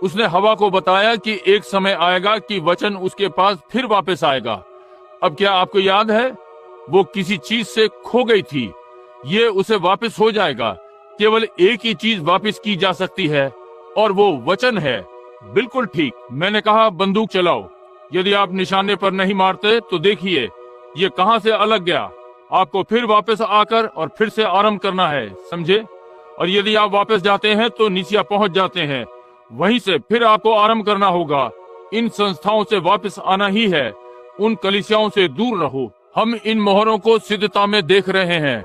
उसने हवा को बताया कि एक समय आएगा कि वचन उसके पास फिर वापस आएगा। अब क्या आपको याद है, वो किसी चीज से खो गई थी, ये उसे वापस हो जाएगा। केवल एक ही चीज वापस की जा सकती है, और वो वचन है। बिल्कुल ठीक, मैंने कहा बंदूक चलाओ। यदि आप निशाने पर नहीं मारते तो देखिए ये कहां से अलग गया। आपको फिर वापस आकर और फिर से आरंभ करना है, समझे? और यदि आप वापस जाते हैं तो नीचे पहुंच जाते हैं, वहीं से फिर आपको आरंभ करना होगा। इन संस्थाओं से वापस आना ही है। उन कलीसियाओं से दूर रहो। हम इन मोहरों को सिद्धता में देख रहे हैं।